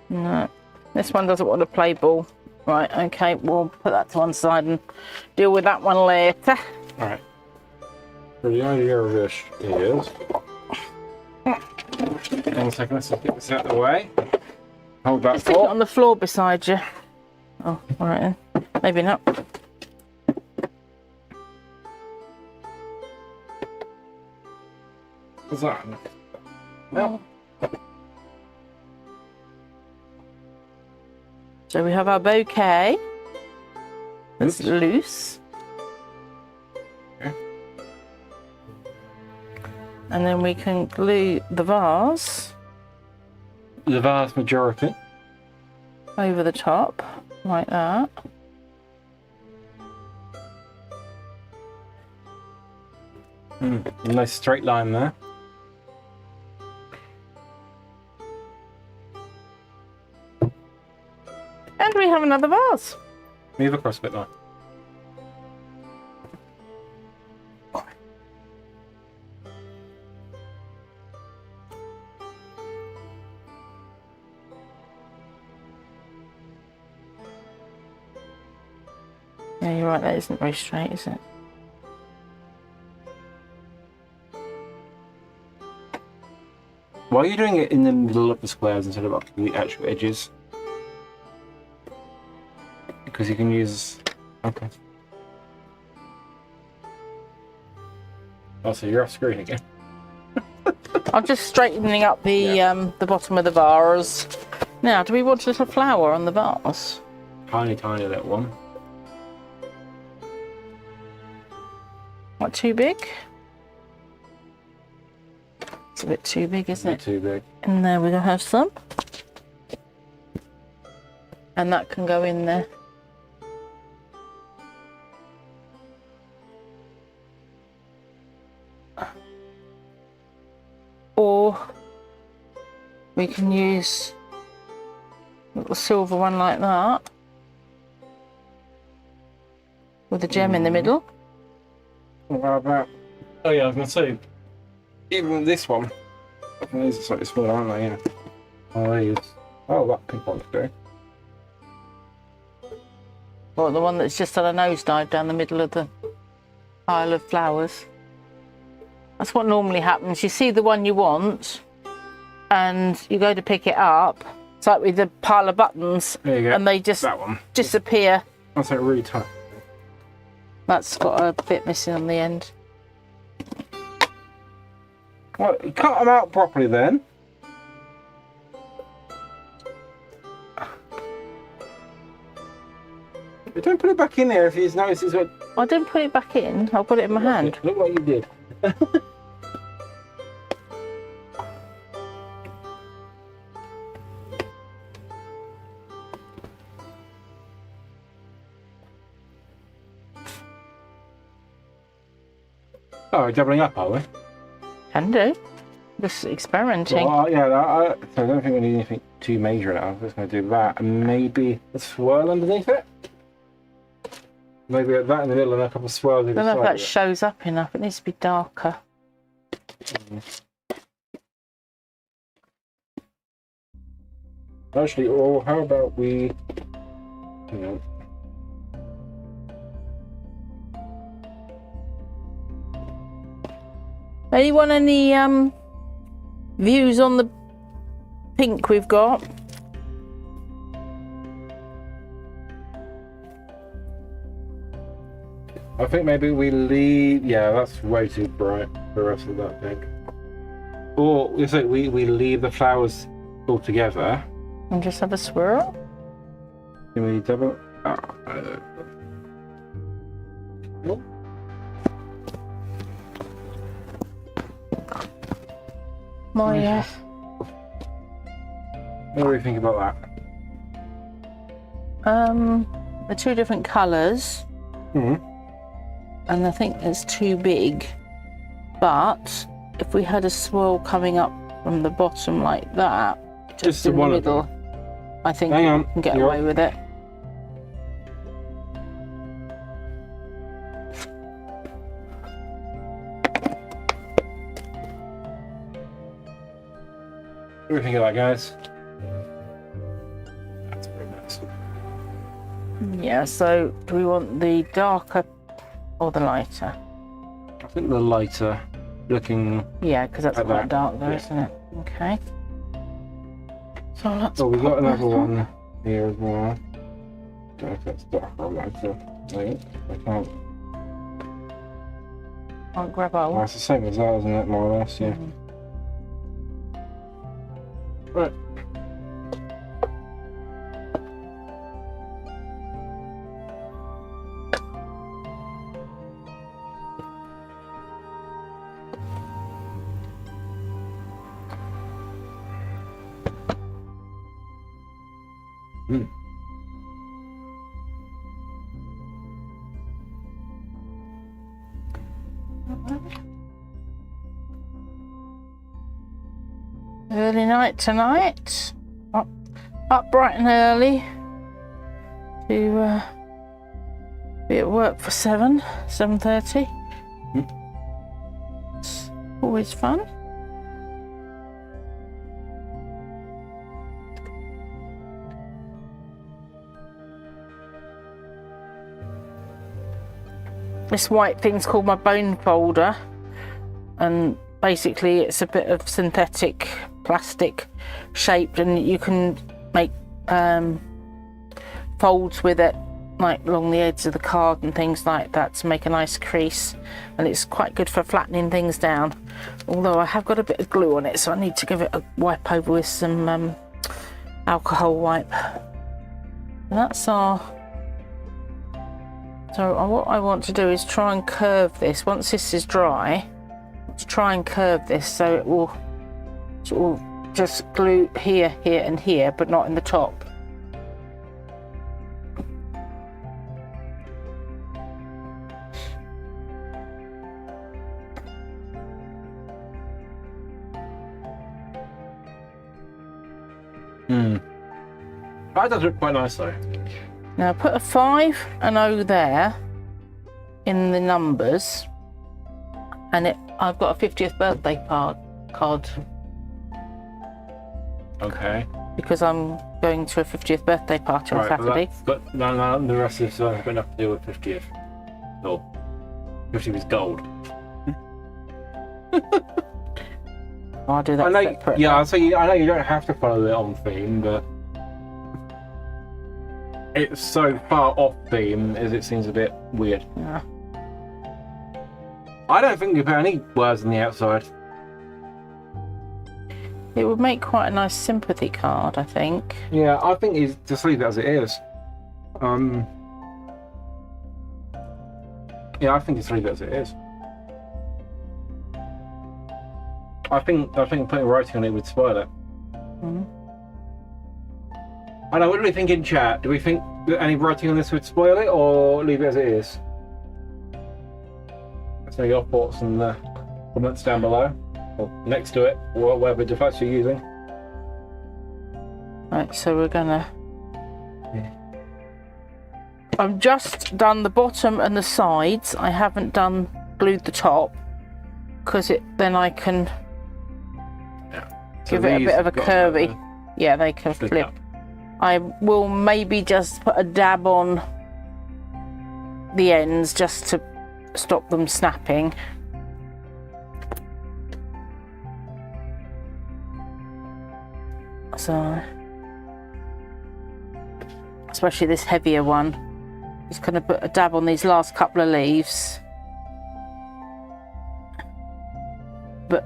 Speaker 2: No, this one doesn't want to play ball. Right, okay, we'll put that to one side and deal with that one later.
Speaker 1: Alright. So the idea of this is... One second, let's get this out of the way. Hold that
Speaker 2: Stick it on
Speaker 1: thought.
Speaker 2: the floor beside you. Oh, alright then. Maybe not.
Speaker 1: What's that? No.
Speaker 2: So we have our bouquet. It's
Speaker 1: Oops.
Speaker 2: loose.
Speaker 1: Okay.
Speaker 2: And then we can glue the vase
Speaker 1: The vast majority.
Speaker 2: over the top, like that.
Speaker 1: Nice straight line there.
Speaker 2: And we have another vase.
Speaker 1: Move across a bit now.
Speaker 2: Yeah, you're right, that isn't very straight, is it?
Speaker 1: Why are you doing it in the middle of the squares instead of up to the actual edges? Because you can use... Okay. Oh, so you're off screen again.
Speaker 2: I'm just straightening up the bottom of the vase. Now, do we want a little flower on the vase?
Speaker 1: Tiny, tiny little one.
Speaker 2: Not too big? It's a bit too big, isn't
Speaker 1: Not
Speaker 2: it?
Speaker 1: too big.
Speaker 2: And there we're going to have some. And that can go in there. Or we can use a little silver one like that with a gem in the middle.
Speaker 1: What about... Oh yeah, I was going to say, even this one. These are slightly smaller, aren't they? Yeah. Oh, these. Oh, that pink one's great.
Speaker 2: Or the one that's just had a nosedive down the middle of the pile of flowers. That's what normally happens. You see the one you want and you go to pick it up. It's like with the pile of buttons.
Speaker 1: There you go.
Speaker 2: And they just
Speaker 1: That one.
Speaker 2: disappear.
Speaker 1: That's like really tight.
Speaker 2: That's got a bit missing on the end.
Speaker 1: Well, you cut them out properly then. But don't put it back in there if you notice it's like...
Speaker 2: I didn't put it back in. I'll put it in my hand.
Speaker 1: Look what you did. Oh, we're doubling up, are we?
Speaker 2: Can do. Just experimenting.
Speaker 1: Well, yeah, so I don't think we need anything too major now. I'm just going to do that and maybe a swirl underneath it. Maybe that in the middle and a couple of swirls.
Speaker 2: I don't know if that shows up enough. It needs to be darker.
Speaker 1: Actually, or how about we... Hang on.
Speaker 2: Anyone any views on the pink we've got?
Speaker 1: I think maybe we leave... Yeah, that's way too bright for the rest of that pink. Or we say we leave the flowers all together.
Speaker 2: And just have a swirl?
Speaker 1: Can we double...
Speaker 2: My
Speaker 1: What do you think about
Speaker 2: the two different colours,
Speaker 1: that?
Speaker 2: and I think it's too big. But if we had a swirl coming up from the bottom like that, just
Speaker 1: the
Speaker 2: in the
Speaker 1: one of
Speaker 2: middle, I think
Speaker 1: Hang on,
Speaker 2: we can get
Speaker 1: you're-
Speaker 2: away with it.
Speaker 1: What do you think of that, guys? That's very nice.
Speaker 2: Yeah, so do we want the darker or the lighter?
Speaker 1: I think the lighter looking.
Speaker 2: Yeah, because that's
Speaker 1: Like
Speaker 2: quite
Speaker 1: that,
Speaker 2: dark there,
Speaker 1: yeah.
Speaker 2: isn't it? Okay. So let's
Speaker 1: Oh, we've got
Speaker 2: pop
Speaker 1: another
Speaker 2: that on.
Speaker 1: one here as well. Don't know if that's darker or lighter. Wait, I can't.
Speaker 2: I'll grab
Speaker 1: Oh,
Speaker 2: hold.
Speaker 1: it's the same as that, isn't it? More or less, yeah. Right. Hmm.
Speaker 2: Early night tonight. Up bright and early to be at work for 7:30. It's always fun. This white thing's called my bone folder, and basically it's a bit of synthetic plastic shaped, and you can make folds with it, like along the edge of the card and things like that, to make a nice crease, and it's quite good for flattening things down. Although I have got a bit of glue on it, so I need to give it a wipe over with some alcohol wipe. And that's our. So what I want to do is try and curve this. Once this is dry, to try and curve this so it will sort of just glue here, here and here, but not in the top.
Speaker 1: That does look quite nice though.
Speaker 2: Now put a 5 and O there in the numbers, and I've got a 50th birthday card
Speaker 1: Okay.
Speaker 2: because I'm going to a 50th birthday party on
Speaker 1: Right,
Speaker 2: Saturday.
Speaker 1: but no, the rest of this has got nothing to do with 50th. No. 50th is gold.
Speaker 2: I'll do that
Speaker 1: I know,
Speaker 2: separate.
Speaker 1: yeah, I know you don't have to follow it on theme, but it's so far off theme as it seems a bit weird.
Speaker 2: Yeah.
Speaker 1: I don't think you put any words on the outside.
Speaker 2: It would make quite a nice sympathy card, I think.
Speaker 1: Yeah, I think it's just leave it as it is. Yeah, I think just leave it as it is. I think putting writing on it would spoil it.
Speaker 2: Mhm.
Speaker 1: I know. What do we think in chat? Do we think that any writing on this would spoil it, or leave it as it is? Let's know your thoughts in the comments down below, or next to it, or whatever device you're using.
Speaker 2: Right, so we're gonna. I've just done the bottom and the sides. I haven't glued the top because then I can
Speaker 1: So
Speaker 2: give it a
Speaker 1: these
Speaker 2: bit of a
Speaker 1: got
Speaker 2: curvy. Yeah, they can
Speaker 1: flip
Speaker 2: flip.
Speaker 1: up.
Speaker 2: I will maybe just put a dab on the ends just to stop them snapping. So, especially this heavier one. Just going to put a dab on these last couple of leaves. But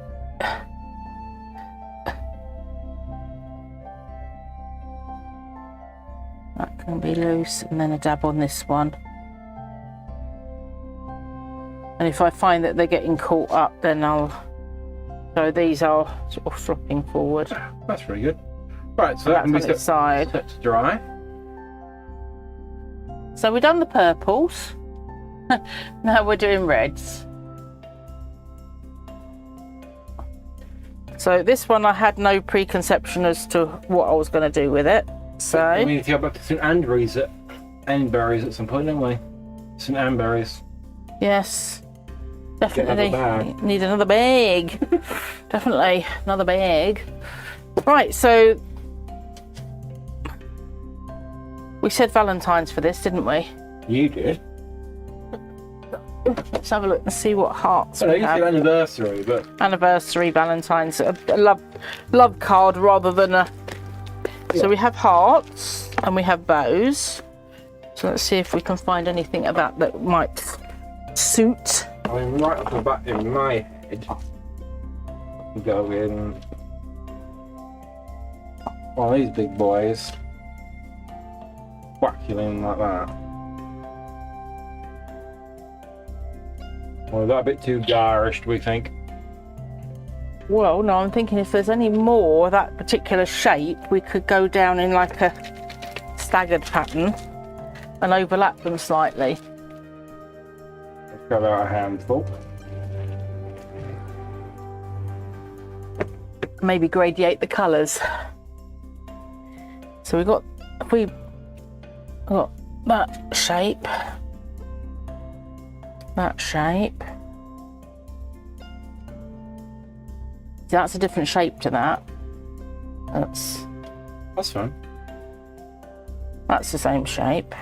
Speaker 2: that can be loose, and then a dab on this one. And if I find that they're getting caught up, then I'll So these are sort of flopping forward.
Speaker 1: That's really good. Right, so that can be
Speaker 2: on its side.
Speaker 1: set to dry.
Speaker 2: So we've done the purples. Now we're doing reds. So this one I had no preconception as to what I was going to do with it. So
Speaker 1: I mean, if you go back to St Andrews at Berries at some point, don't we? St Berries.
Speaker 2: yes,
Speaker 1: Get
Speaker 2: definitely
Speaker 1: another bag.
Speaker 2: need another bag. Definitely another bag. Right, so we said Valentine's for this, didn't we?
Speaker 1: You did.
Speaker 2: Let's have a look and see what hearts
Speaker 1: I know
Speaker 2: we
Speaker 1: you said
Speaker 2: have.
Speaker 1: anniversary, but
Speaker 2: Anniversary, Valentine's, a love card rather than a. So we have hearts and we have bows. So let's see if we can find anything about that might suit.
Speaker 1: I mean, right off the bat in my head, go in one of these big boys, whack you in like that. Or is that a bit too garish, do we think?
Speaker 2: Well, no, I'm thinking if there's any more of that particular shape, we could go down in like a staggered pattern and overlap them slightly.
Speaker 1: Let's grab out a handful.
Speaker 2: Maybe gradiate the colours. So we've got that shape. That shape. That's a different shape to that. That's
Speaker 1: fine.
Speaker 2: That's the same shape.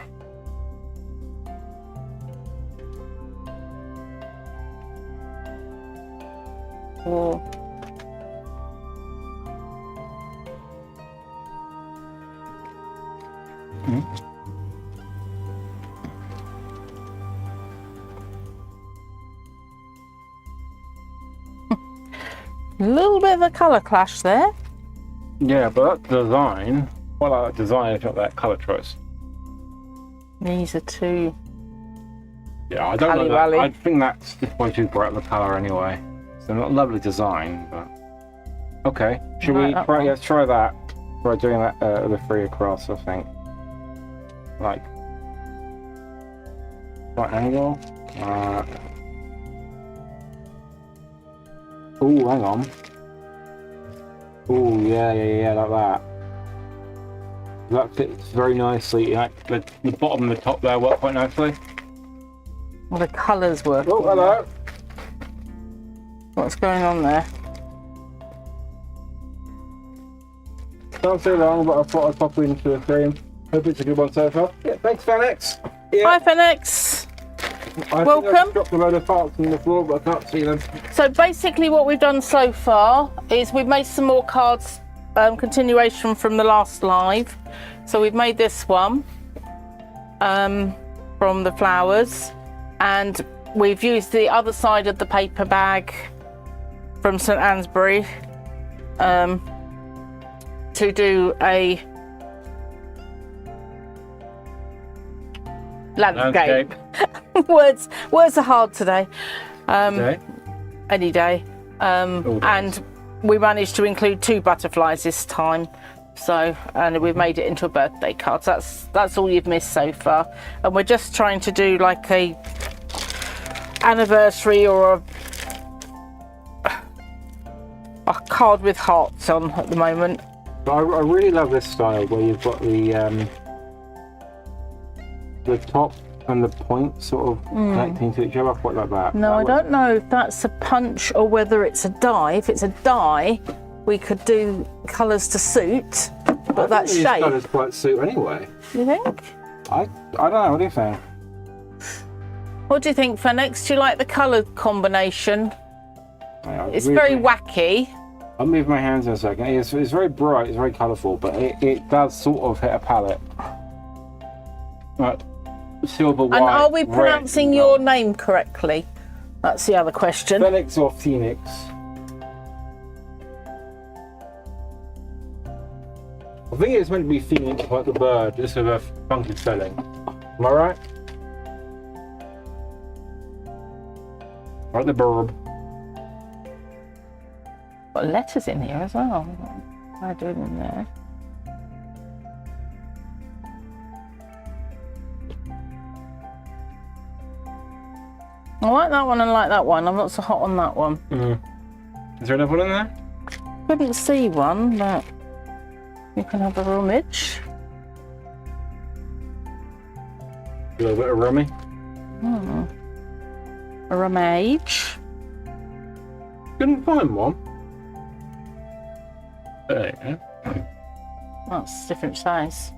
Speaker 2: Or a little bit of a colour clash there.
Speaker 1: Yeah, but that design, well, I like that design, if not that colour choice.
Speaker 2: These are two.
Speaker 1: Yeah, I don't know that.
Speaker 2: Pally-wally.
Speaker 1: I think that's just way too bright of a colour anyway. So not lovely design, but okay. Should
Speaker 2: Like
Speaker 1: we
Speaker 2: that
Speaker 1: try?
Speaker 2: one.
Speaker 1: Let's try that. Try doing that the three across. I think. Like right angle. Oh, hang on. Oh, yeah, like that. That fits very nicely. Like the bottom and the top there work quite nicely.
Speaker 2: Well, the colours work.
Speaker 1: Oh, hello.
Speaker 2: What's going on there?
Speaker 1: Don't say long, but I thought I'd pop into the stream. Hope it's a good one so far. Yeah, thanks, Felix. Yeah,
Speaker 2: Hi, Phoenix.
Speaker 1: I
Speaker 2: welcome.
Speaker 1: think I dropped a load of parts on the floor, but I can't see them.
Speaker 2: So basically what we've done so far is we've made some more cards, continuation from the last live. So we've made this one from the flowers, and we've used the other side of the paper bag from St Ansbury to do a landscape. words are hard today.
Speaker 1: Okay.
Speaker 2: Any day. And we managed to include 2 butterflies this time. So, and we've made it into a birthday card. So that's all you've missed so far. And we're just trying to do like a anniversary or a card with hearts on at the moment.
Speaker 1: I really love this style where you've got the top and the point sort of connecting to each other. I quite like that.
Speaker 2: No, I don't know if that's a punch or whether it's a die. If it's a die, we could do colours to suit, but that
Speaker 1: These
Speaker 2: shape.
Speaker 1: colours quite suit anyway.
Speaker 2: You think?
Speaker 1: I don't know. What do you think?
Speaker 2: What do you think, Phoenix? Do you like the colour combination?
Speaker 1: Yeah,
Speaker 2: It's
Speaker 1: really-
Speaker 2: very wacky.
Speaker 1: I'll move my hands in a second. It's very bright. It's very colourful, but it does sort of hit a palette. Like silver, white,
Speaker 2: And are we
Speaker 1: red,
Speaker 2: pronouncing
Speaker 1: and
Speaker 2: your
Speaker 1: gold.
Speaker 2: name correctly? That's the other question.
Speaker 1: Phoenix or Phoenix? I think it's meant to be Phoenix, like the bird, just with a funky spelling. Am I right? Like the bird.
Speaker 2: Got letters in here as well. What am I doing in there? I like that one and like that one. I'm not so hot on that one.
Speaker 1: Is there another one in there?
Speaker 2: Couldn't see one, but you can have a rummage.
Speaker 1: A little bit of rummy.
Speaker 2: A rummage.
Speaker 1: Couldn't find one. There you go.
Speaker 2: That's different size.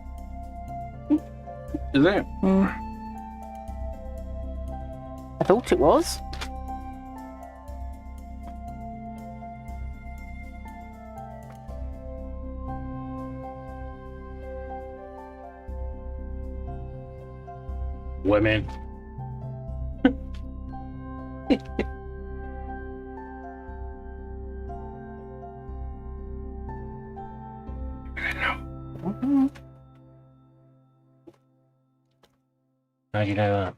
Speaker 1: Is it?
Speaker 2: I thought it was.
Speaker 1: Women. How do you know that?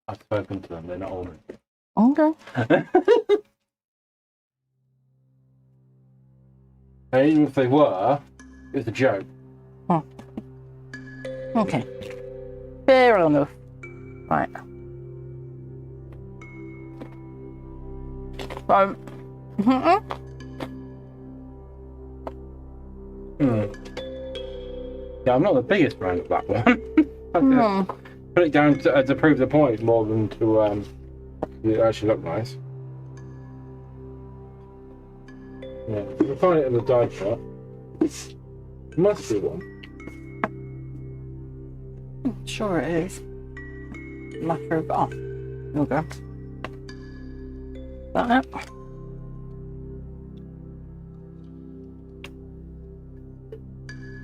Speaker 1: I've spoken to them, they're not all.
Speaker 2: Okay.
Speaker 1: And even if they were, it was a joke.
Speaker 2: Okay. Fair enough. Right. So.
Speaker 1: Yeah, I'm not the biggest fan of that one. Put it down to prove the point more than to it actually look nice. Yeah, we'll find it in the die shot. Must be one.
Speaker 2: Sure it is. Matter of okay. That it?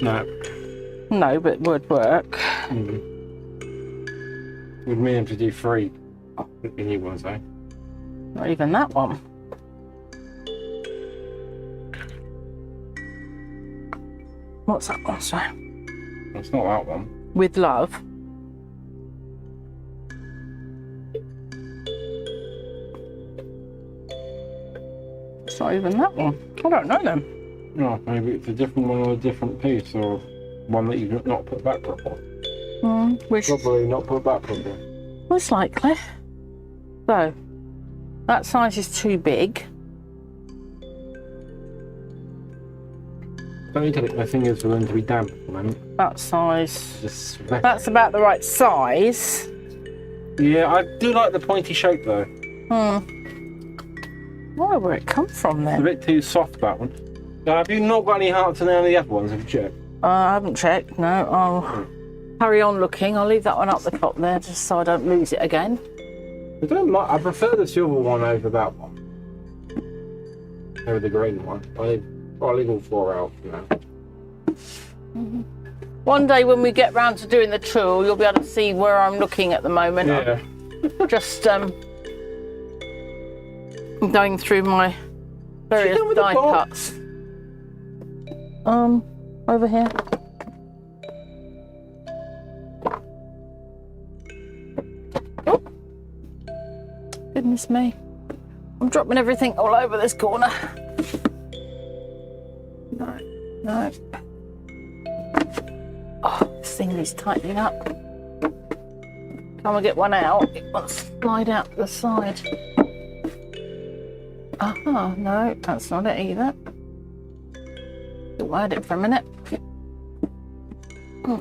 Speaker 1: No.
Speaker 2: No, but it would work.
Speaker 1: We'd mean him to do 3 new ones, eh?
Speaker 2: Not even that one. What's that one say?
Speaker 1: It's not that one.
Speaker 2: With love. It's not even that one. I don't know then.
Speaker 1: No, maybe it's a different one or a different piece, or one that you've not put back properly.
Speaker 2: Which
Speaker 1: Probably not put back properly.
Speaker 2: most likely. So, that size is too big.
Speaker 1: Don't need to lick my fingers for them to be damp at the moment.
Speaker 2: That size.
Speaker 1: Just
Speaker 2: That's about the right size.
Speaker 1: yeah, I do like the pointy shape though.
Speaker 2: Wonder where it come from
Speaker 1: It's a
Speaker 2: then.
Speaker 1: bit too soft, that one. Have you not got any hearts on any of the other ones? Have you checked?
Speaker 2: I haven't checked, no. I'll carry on looking. I'll leave that one up the top there just so I don't lose it again.
Speaker 1: I don't mind. I prefer the silver one over that one. Over the green one. I'll leave all 4 out for now.
Speaker 2: One day when we get round to doing the tour, you'll be able to see where I'm looking at the moment.
Speaker 1: Yeah.
Speaker 2: I'm just going through my various
Speaker 1: done with the
Speaker 2: die
Speaker 1: box?
Speaker 2: cuts. Over here. Oh. Goodness me. I'm dropping everything all over this corner. No. Oh, this thing needs tightening up. Time I get one out, it won't slide out the side. No, that's not it either. Wait it for a minute. No.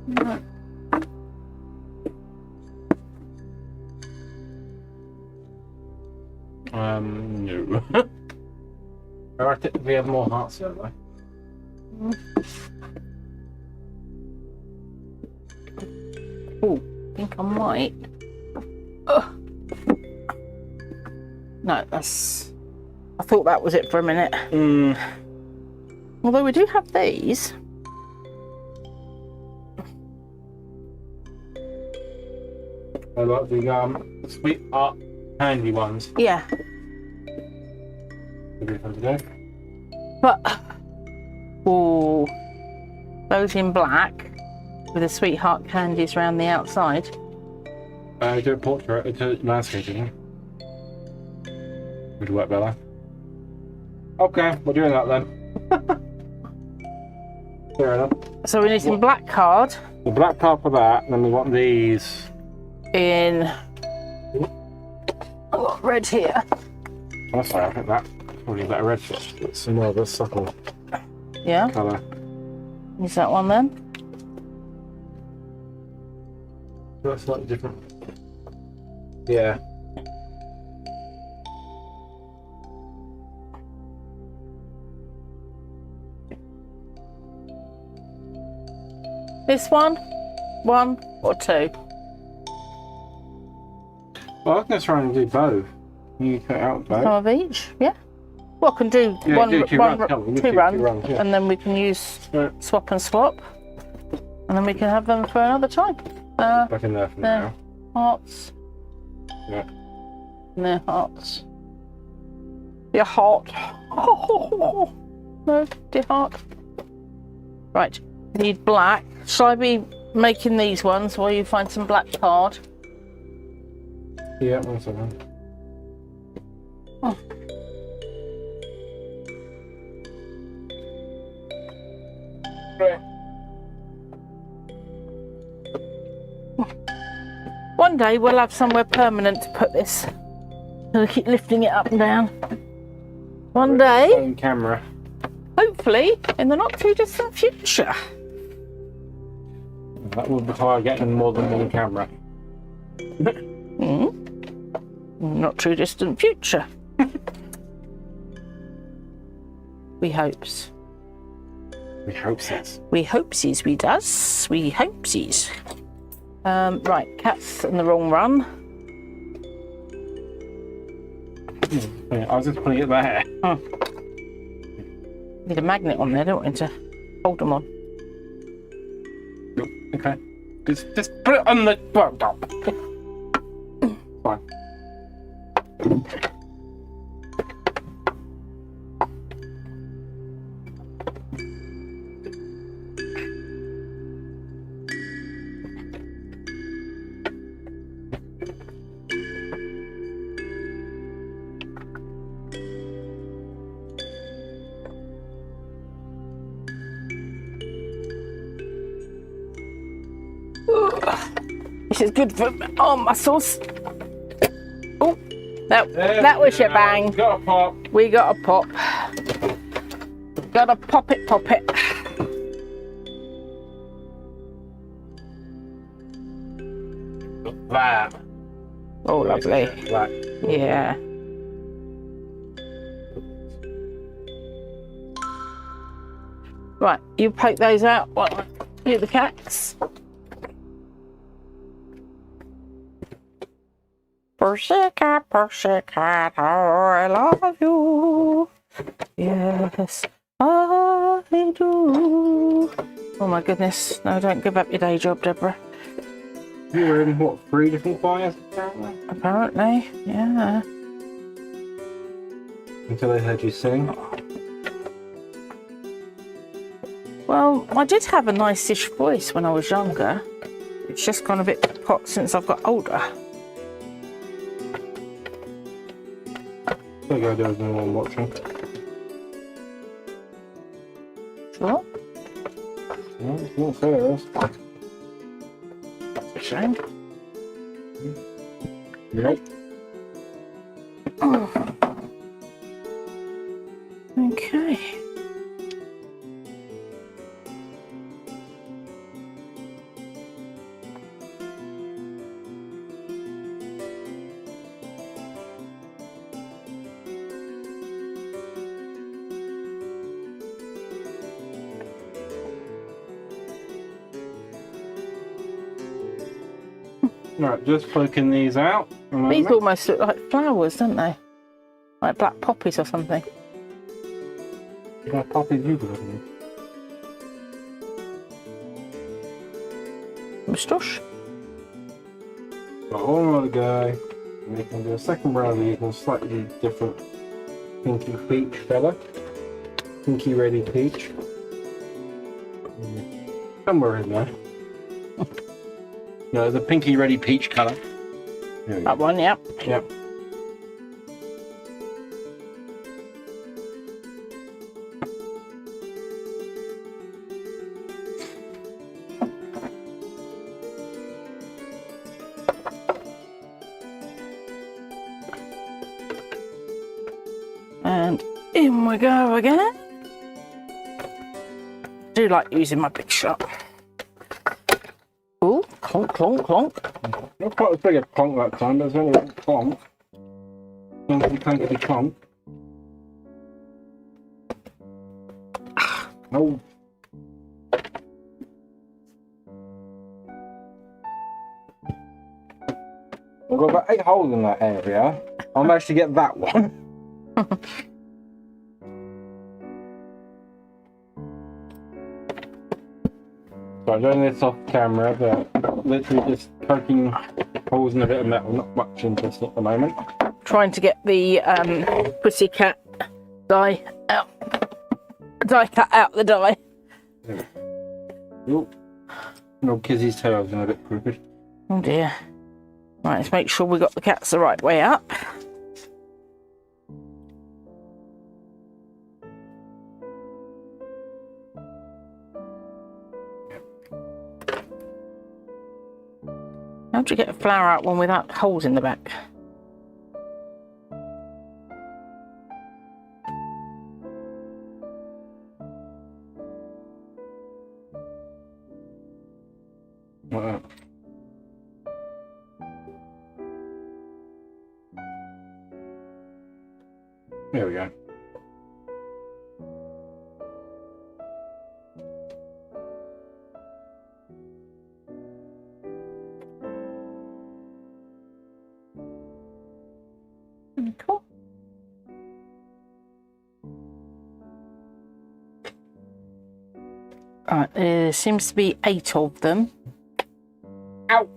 Speaker 1: No. I think we have more hearts, don't we?
Speaker 2: Oh, I think I might. No, that's. I thought that was it for a minute. Although we do have these.
Speaker 1: I like the sweetheart handy ones.
Speaker 2: Yeah.
Speaker 1: Maybe fun to go.
Speaker 2: But. Oh. Those in black with the sweetheart candies around the outside.
Speaker 1: Do a portrait, do landscaping. Would work better. Okay, we're doing that then. Fair enough.
Speaker 2: So we need some black card.
Speaker 1: The black card for that, and then we want these
Speaker 2: in. I've got red here.
Speaker 1: Oh, sorry, I think that's probably a better red fish. It's some more of a subtle
Speaker 2: Yeah.
Speaker 1: colour.
Speaker 2: Use that one then.
Speaker 1: That's slightly different. Yeah.
Speaker 2: This one or two.
Speaker 1: Well, I can try and do both. You cut out both.
Speaker 2: Some of each, yeah. Well, I can do
Speaker 1: two runs, yeah.
Speaker 2: and then we can use swap and swap, and then we can have them for another time.
Speaker 1: Back in there for now.
Speaker 2: Hearts.
Speaker 1: Yeah.
Speaker 2: And they're hearts. They're heart. No, dear heart. Right, need black. Shall I be making these ones while you find some black card?
Speaker 1: Yeah, 1 second.
Speaker 2: Oh.
Speaker 1: Right.
Speaker 2: One day we'll have somewhere permanent to put this. So we keep lifting it up and down. One day,
Speaker 1: On camera.
Speaker 2: hopefully, in the not too distant future.
Speaker 1: That would require getting more than one camera.
Speaker 2: Not too distant future. We hopes.
Speaker 1: We hope so.
Speaker 2: We hopesies, we does. We hopesies. Right, cat's in the wrong run.
Speaker 1: I was just putting it there.
Speaker 2: Oh. Need a magnet on there, don't we, to hold them on.
Speaker 1: Okay. Just put it on the worktop. Fine.
Speaker 2: This is good for arm muscles. Oh, that was your bang.
Speaker 1: Got a pop.
Speaker 2: We got a pop. Gotta pop it, pop it.
Speaker 1: That.
Speaker 2: Oh, lovely.
Speaker 1: Black.
Speaker 2: Yeah. Right, you poke those out while I do the cats. Pussycat, oh, I love you. Yes, I do. Oh my goodness. No, don't give up your day job, Deborah.
Speaker 1: You were in, what, 3 different fires apparently?
Speaker 2: Apparently, yeah.
Speaker 1: Until they heard you sing.
Speaker 2: Well, I did have a nice-ish voice when I was younger. It's just gone a bit pot since I've got older.
Speaker 1: I think I don't know one watching.
Speaker 2: Sure.
Speaker 1: No, it's not fair.
Speaker 2: That's a shame.
Speaker 1: Nope.
Speaker 2: Oh. Okay.
Speaker 1: Right, just poking these out.
Speaker 2: These almost look like flowers, don't they? Like black poppies or something.
Speaker 1: What poppies you got?
Speaker 2: Moustache.
Speaker 1: Got one other guy. And we can do a second round of these in a slightly different pinky peach colour. Pinky ready peach. Somewhere in there. No, the pinky ready peach colour. Here we
Speaker 2: That
Speaker 1: go.
Speaker 2: one, yep.
Speaker 1: Yep.
Speaker 2: And in we go again. I do like using my big shot. Ooh, clonk, clonk, clonk.
Speaker 1: Not quite as big a clonk that time, but it's only a clonk. Clunkety clunkety clonk. Oh. I've got about 8 holes in that area. I'll manage to get that one. So I'm doing this off camera, but literally just poking holes in a bit of metal, not much interest at the moment.
Speaker 2: Trying to get the pussycat die cut out the die.
Speaker 1: Oh, no, Kizzy's tail's been a bit crooked.
Speaker 2: Oh dear. Right, let's make sure we got the cats the right way up. How do you get a flower out one without holes in the back?
Speaker 1: Like that. There we go.
Speaker 2: Cool. Right, there seems to be 8 of them.
Speaker 1: Ow!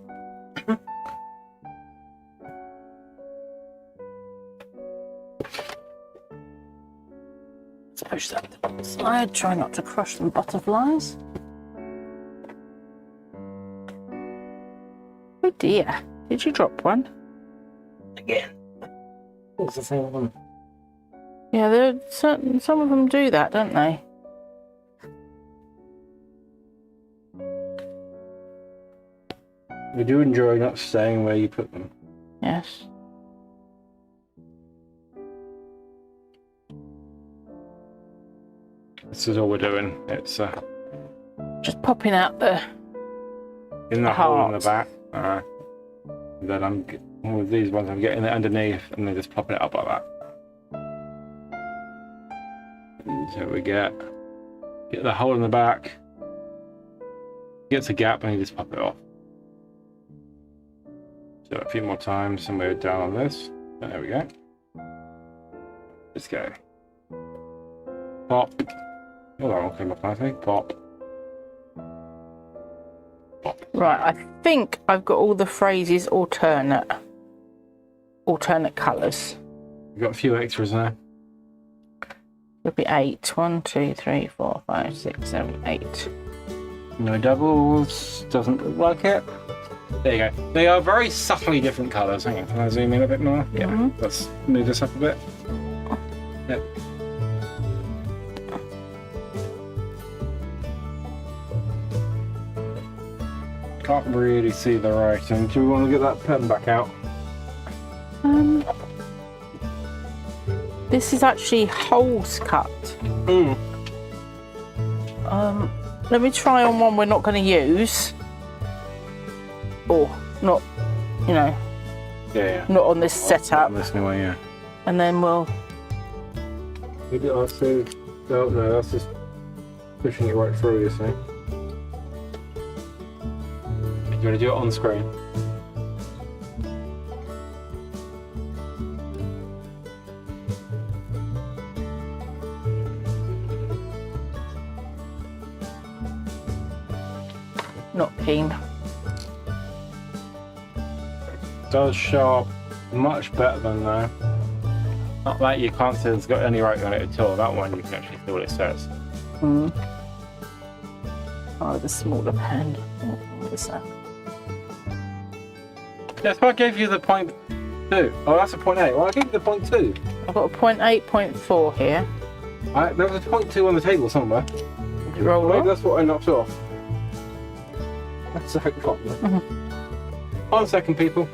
Speaker 2: Let's push that to one side. Try not to crush some butterflies. Oh dear, did you drop one?
Speaker 1: Again. It's the same one.
Speaker 2: Yeah, there are certain, some of them do that, don't they?
Speaker 1: We do enjoy not staying where you put them.
Speaker 2: Yes.
Speaker 1: This is all we're doing. It's
Speaker 2: Just popping out the...
Speaker 1: in the hole in the
Speaker 2: heart.
Speaker 1: back. Then with these ones, I'm getting it underneath and then just popping it up like that. And so we get the hole in the back, gets a gap, and you just pop it off. So a few more times, and we're down on this. There we go. Let's go. Pop. Oh, that one came up nicely. Pop. Pop.
Speaker 2: Right, I think I've got all the phrases alternate colours.
Speaker 1: We've got a few extras there.
Speaker 2: It'll be 8. 1, 2, 3, 4, 5, 6, 7, 8.
Speaker 1: No doubles. Doesn't look like it. There you go. They are very subtly different colours. Hang on, can I zoom in a bit more? Yeah.
Speaker 2: Mhm.
Speaker 1: Let's move this up a bit. Yep. Can't really see the writing. Do we want to get that pen back out?
Speaker 2: This is actually holes cut.
Speaker 1: Mm.
Speaker 2: Let me try on one we're not going to use. Or not, you know,
Speaker 1: Yeah.
Speaker 2: not on this setup.
Speaker 1: This new way, yeah.
Speaker 2: And then we'll...
Speaker 1: Maybe I'll say. Oh no, that's just pushing it right through. You see. You want to do it on screen?
Speaker 2: Not keen.
Speaker 1: Does show up much better than that. Not that you can't see it's got any writing on it at all. That one you can actually see what it says.
Speaker 2: Mm. Oh, the smaller pen. What is that?
Speaker 1: Yes, I gave you the 0.2. Oh, that's a 0.8. Well, I gave you the 0.2.
Speaker 2: I've got a 0.8, 0.4 here.
Speaker 1: There was a 0.2 on the table somewhere.
Speaker 2: Roll
Speaker 1: Maybe
Speaker 2: on.
Speaker 1: that's what I knocked off. That's the heck problem. 1 second, people.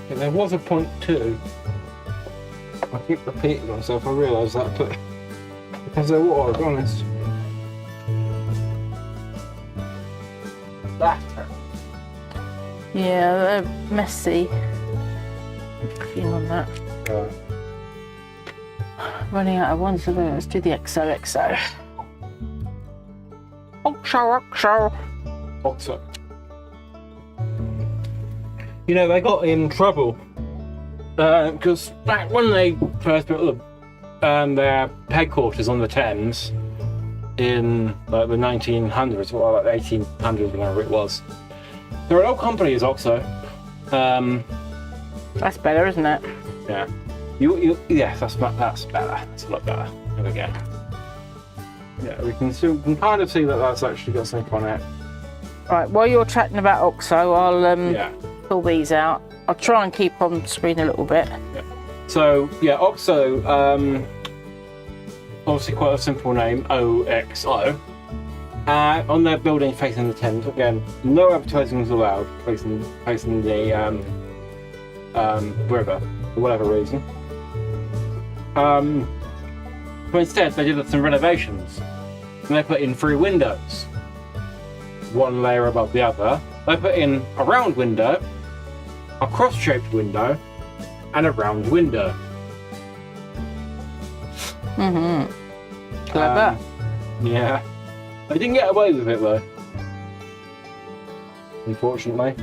Speaker 1: Yeah, there was a 0.2. I keep repeating myself, I realise that, but because they're water, to be honest.
Speaker 2: Yeah, they're messy. Keen on that. Running out of ones, so let's do the XOXO. XOXO.
Speaker 1: Oxo. You know, they got in trouble because back when they first built their headquarters on the Thames in like the 1900s or like the 1800s, whenever it was, there were an old company as Oxo.
Speaker 2: That's better, isn't it?
Speaker 1: Yeah. Yes, that's better. That's a lot better. There we go. Yeah, we can kind of see that that's actually got something on it.
Speaker 2: Right, while you're chatting about Oxo, I'll
Speaker 1: Yeah.
Speaker 2: pull these out. I'll try and keep on screen a little bit.
Speaker 1: Yeah. So yeah, Oxo, obviously quite a simple name, OXO. On their building facing the Thames, again, no advertising is allowed facing the river for whatever reason. But instead, they did some renovations, and they put in 3 windows, one layer above the other. They put in a round window, a cross-shaped window, and a round window.
Speaker 2: Clever.
Speaker 1: Yeah. They didn't get away with it though, unfortunately.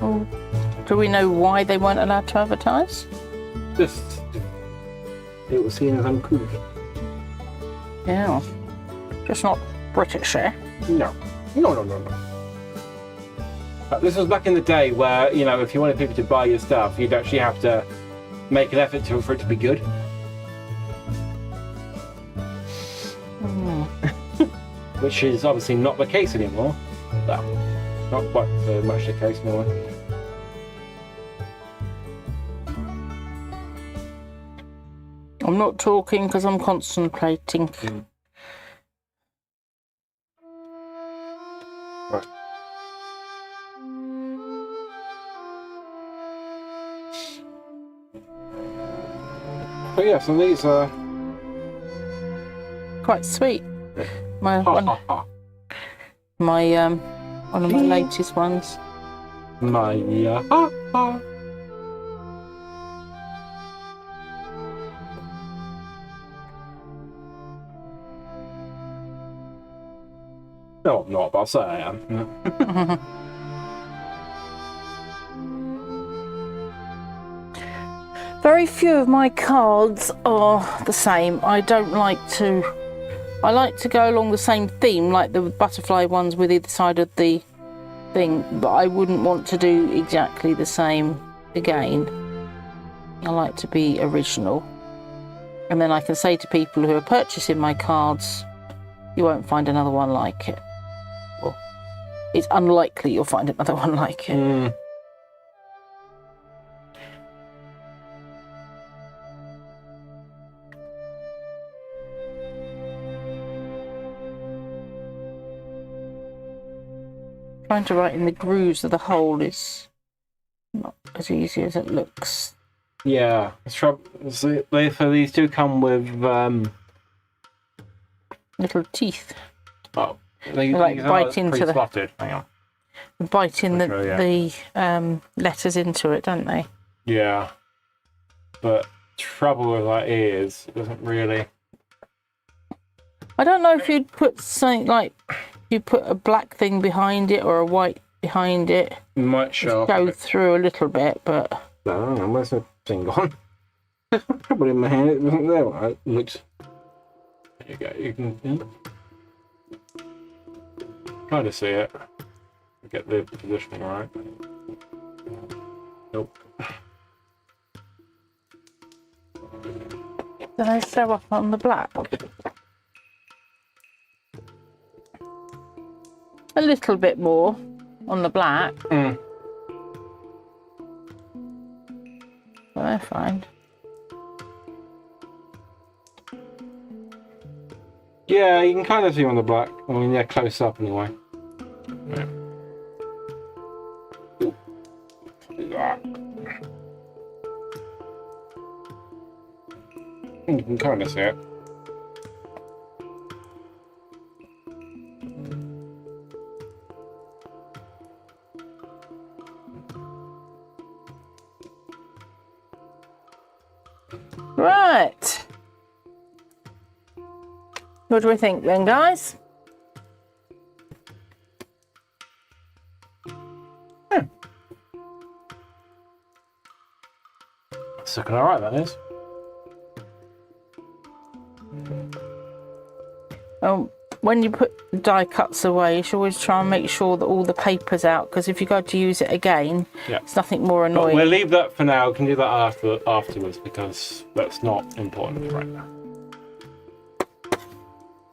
Speaker 2: Oh, do we know why they weren't allowed to advertise?
Speaker 1: Just, it was seen as uncouth.
Speaker 2: Yeah. Just not British, eh?
Speaker 1: No. This was back in the day where, you know, if you wanted people to buy your stuff, you'd actually have to make an effort for it to be good. Which is obviously not the case anymore. Well, not quite so much the case anymore.
Speaker 2: I'm not talking because I'm concentrating.
Speaker 1: Right. But yeah, so these are
Speaker 2: Quite sweet. My one of my latest ones.
Speaker 1: my No, I'm not, but I'll say I am.
Speaker 2: Very few of my cards are the same. I like to go along the same theme, like the butterfly ones with either side of the thing, but I wouldn't want to do exactly the same again. I like to be original. And then I can say to people who are purchasing my cards, you won't find another one like it. Well, it's unlikely you'll find another one like it. Trying to write in the grooves of the hole is not as easy as it looks.
Speaker 1: Yeah, so these two come with
Speaker 2: Little teeth.
Speaker 1: oh,
Speaker 2: They like bite into the
Speaker 1: slotted. Hang on.
Speaker 2: bite in
Speaker 1: Okay,
Speaker 2: the letters into it, don't they?
Speaker 1: Yeah, but trouble with that is it doesn't really.
Speaker 2: I don't know if you'd put something like you put a black thing behind it or a white behind it.
Speaker 1: Might show
Speaker 2: Go through a little bit, but
Speaker 1: I don't know. Where's the thing gone? I put it in my hand. It wasn't there. Right? It looks. There you go. You can try to see it. Get the positioning right. Nope.
Speaker 2: Do they show up on the black? A little bit more on the black.
Speaker 1: Mm.
Speaker 2: Well, they're fine.
Speaker 1: Yeah, you can kind of see on the black. I mean, yeah, close up anyway. Right. You can kind of see it.
Speaker 2: Right. What do we think then, guys?
Speaker 1: It's looking alright, that is.
Speaker 2: When you put die cuts away, you should always try and make sure that all the paper's out, because if you go to use it again, it's nothing more
Speaker 1: But
Speaker 2: annoying.
Speaker 1: we'll leave that for now. We can do that afterwards because that's not important right now.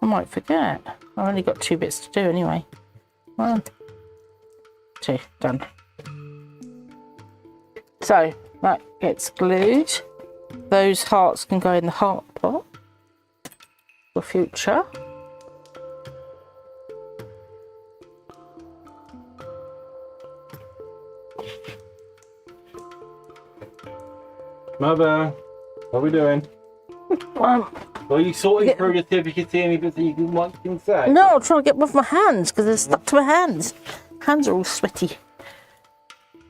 Speaker 2: I might forget. I've only got 2 bits to do anyway. 1, 2, done. So that gets glued. Those hearts can go in the heart pot for future.
Speaker 1: Mother, what are we doing? Are you sorting through the tip? You can see any bits that you can say?
Speaker 2: No, I'm trying to get them off my hands because they're stuck to my hands. Hands are all sweaty.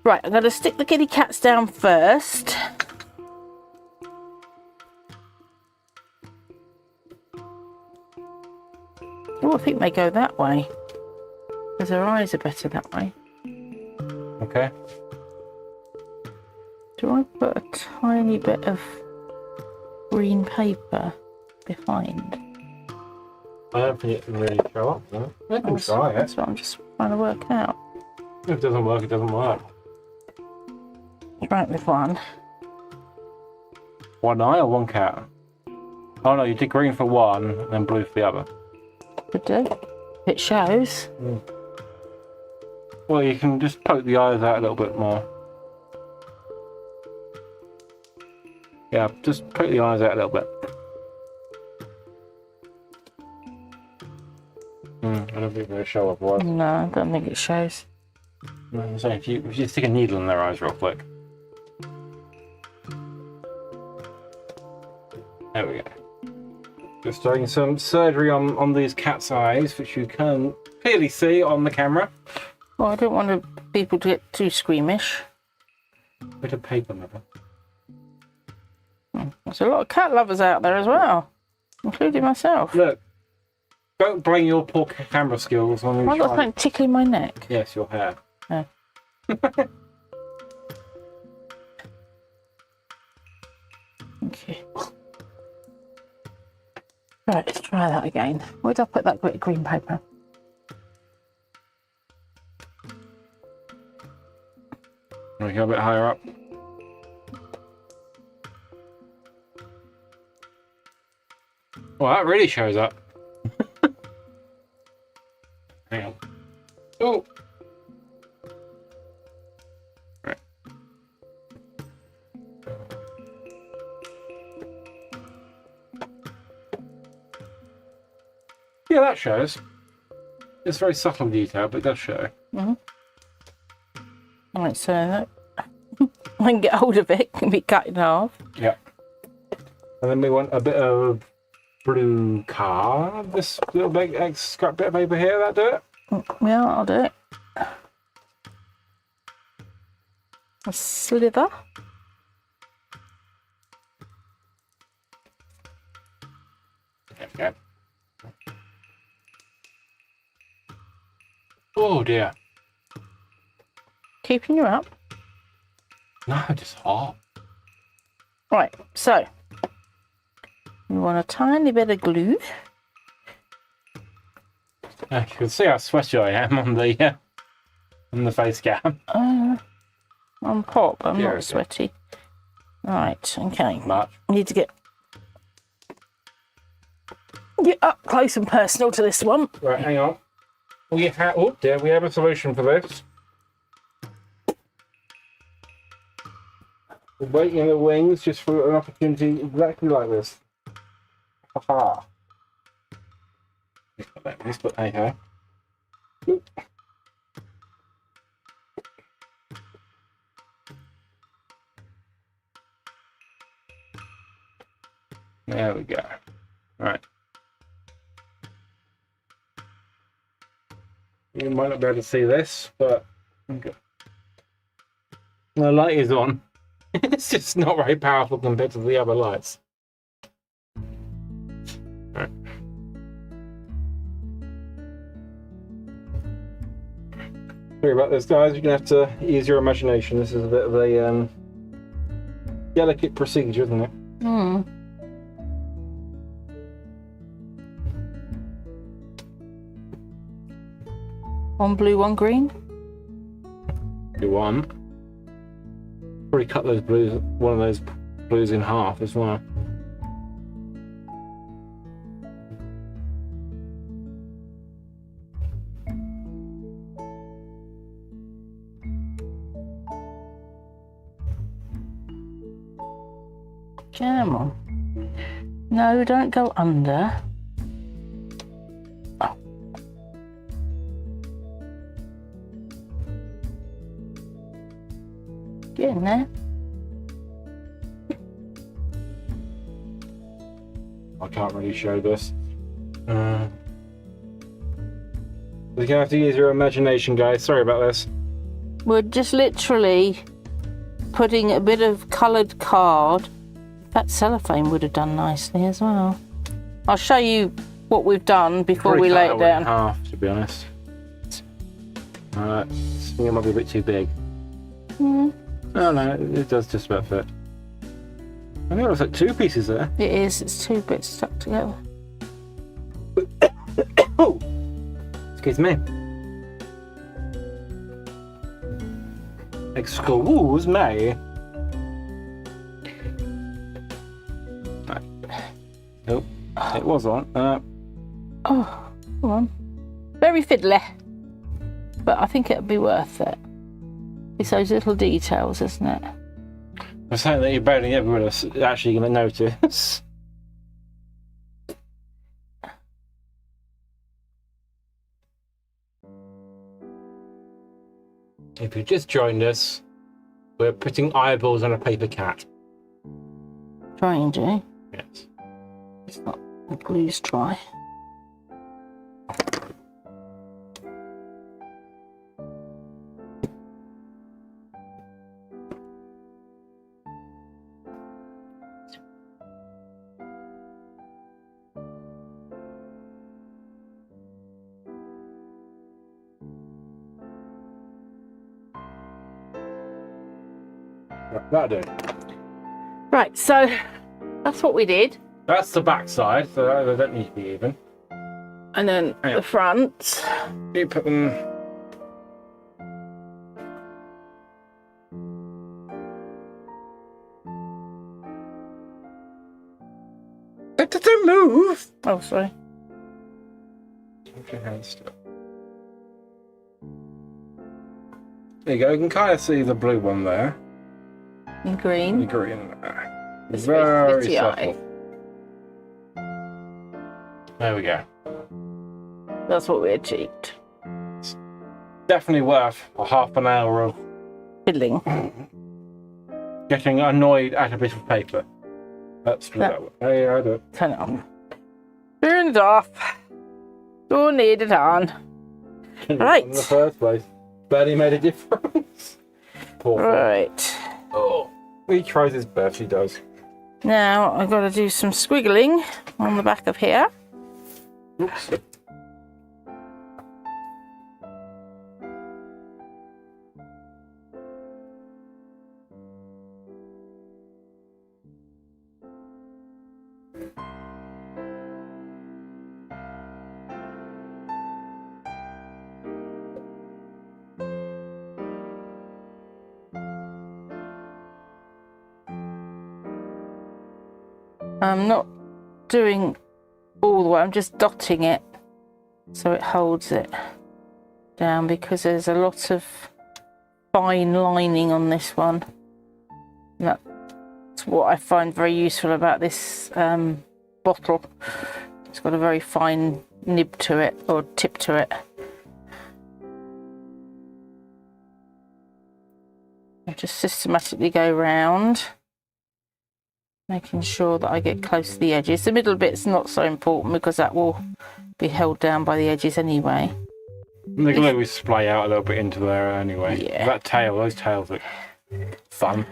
Speaker 2: Right, I'm going to stick the kitty cats down first. Oh, I think they go that way because their eyes are better that way.
Speaker 1: Okay.
Speaker 2: Do I put a tiny bit of green paper behind?
Speaker 1: I don't think it can really show up, no? I can try it.
Speaker 2: That's what I'm just trying to work out.
Speaker 1: If it doesn't work, it doesn't work.
Speaker 2: Try it with one.
Speaker 1: One eye or one cat? Oh no, you did green for one and then blue for the other.
Speaker 2: Could do. It shows.
Speaker 1: Well, you can just poke the eyes out a little bit more. Yeah, just poke the eyes out a little bit. I don't think they'll show up, right?
Speaker 2: No, I don't think it shows.
Speaker 1: No, I'm saying if you stick a needle in their eyes real quick. There we go. Just doing some surgery on these cats' eyes, which you can clearly see on the camera.
Speaker 2: Well, I don't want people to get too squeamish.
Speaker 1: Bit of paper, mother.
Speaker 2: There's a lot of cat lovers out there as well, including myself.
Speaker 1: Look, don't blame your poor camera skills on
Speaker 2: I've got something tickling my neck.
Speaker 1: Yes, your hair.
Speaker 2: Oh. Thank you. Right, let's try that again. Where did I put that bit of green paper?
Speaker 1: We go a bit higher up. Well, that really shows up. Hang on. Oh! Right. Yeah, that shows. It's very subtle detail, but it does show.
Speaker 2: Right, so that I can get hold of it, it can be cut in half.
Speaker 1: Yeah. And then we want a bit of blue card. This little big scrap bit of paper here, that do it?
Speaker 2: Yeah, I'll do it. A slither.
Speaker 1: There we go. Oh dear.
Speaker 2: Keeping you up.
Speaker 1: No, just hot.
Speaker 2: Right, so we want a tiny bit of glue.
Speaker 1: You can see how sweaty I am on the face cam.
Speaker 2: on pop. I'm
Speaker 1: Yeah,
Speaker 2: not
Speaker 1: okay.
Speaker 2: sweaty. Right, okay.
Speaker 1: Much.
Speaker 2: Need to get up close and personal to this one.
Speaker 1: Right, hang on. We have. Oh dear, we have a solution for this. We're waiting in the wings just for an opportunity exactly like this. Haha. This, but hey ho. There we go. Right. You might not be able to see this, but okay. The light is on. It's just not very powerful compared to the other lights. Right. Sorry about this, guys. You're gonna have to use your imagination. This is a bit of a delicate procedure, isn't it?
Speaker 2: Hmm. One blue, one green.
Speaker 1: Do one. Probably cut those blues, one of those blues in half as well.
Speaker 2: Come on. No, don't go under. Oh. Get in there.
Speaker 1: I can't really show this. You're gonna have to use your imagination, guys. Sorry about this.
Speaker 2: We're just literally putting a bit of coloured card. That cellophane would have done nicely as well. I'll show you what we've done before
Speaker 1: Probably
Speaker 2: we
Speaker 1: cut
Speaker 2: lay
Speaker 1: that
Speaker 2: it
Speaker 1: one in
Speaker 2: down.
Speaker 1: half, to be honest. I think it might be a bit too big.
Speaker 2: Mm,
Speaker 1: No, no, it does just about fit. I think it looks like two pieces there.
Speaker 2: it is. It's two bits stuck together.
Speaker 1: Oh! Excuse me. Excuse me. Nope, it was on.
Speaker 2: Oh, come on. Very fiddly. But I think it'd be worth it. It's those little details, isn't it?
Speaker 1: I'm saying that you're barely everyone else actually going to notice. If you just joined us, we're putting eyeballs on a paper cat.
Speaker 2: Trying to.
Speaker 1: Yes.
Speaker 2: It's not the glue's dry.
Speaker 1: That'll do.
Speaker 2: Right, so that's what we did.
Speaker 1: That's the back side, so they don't need to be even.
Speaker 2: And then
Speaker 1: Hang
Speaker 2: the
Speaker 1: on.
Speaker 2: front.
Speaker 1: You put them. Don't move!
Speaker 2: Oh, sorry.
Speaker 1: Keep your hands still. There you go, you can kind of see the blue one there.
Speaker 2: And
Speaker 1: The
Speaker 2: green.
Speaker 1: green there.
Speaker 2: It's
Speaker 1: Very
Speaker 2: pretty eye.
Speaker 1: subtle. There we go.
Speaker 2: That's what we achieved.
Speaker 1: Definitely worth a half an hour of
Speaker 2: Fiddling.
Speaker 1: getting annoyed at a bit of paper. Let's do that one. Hey, I do it.
Speaker 2: Turn it on. Turn it off. Don't need it on. Right.
Speaker 1: In the first place. Barely made a difference. Poor thing.
Speaker 2: Right.
Speaker 1: Oh, he tries his best, he does.
Speaker 2: Now I've got to do some squiggling on the back of here.
Speaker 1: Oops.
Speaker 2: I'm not doing all the way, I'm just dotting it so it holds it down, because there's a lot of fine lining on this one. And that's what I find very useful about this bottle. It's got a very fine nib to it, or tip to it. I just systematically go round, making sure that I get close to the edges. The middle bit's not so important because that will be held down by the edges anyway.
Speaker 1: The glue will splay out a little bit into there anyway.
Speaker 2: Yeah.
Speaker 1: That tail, those tails look fun.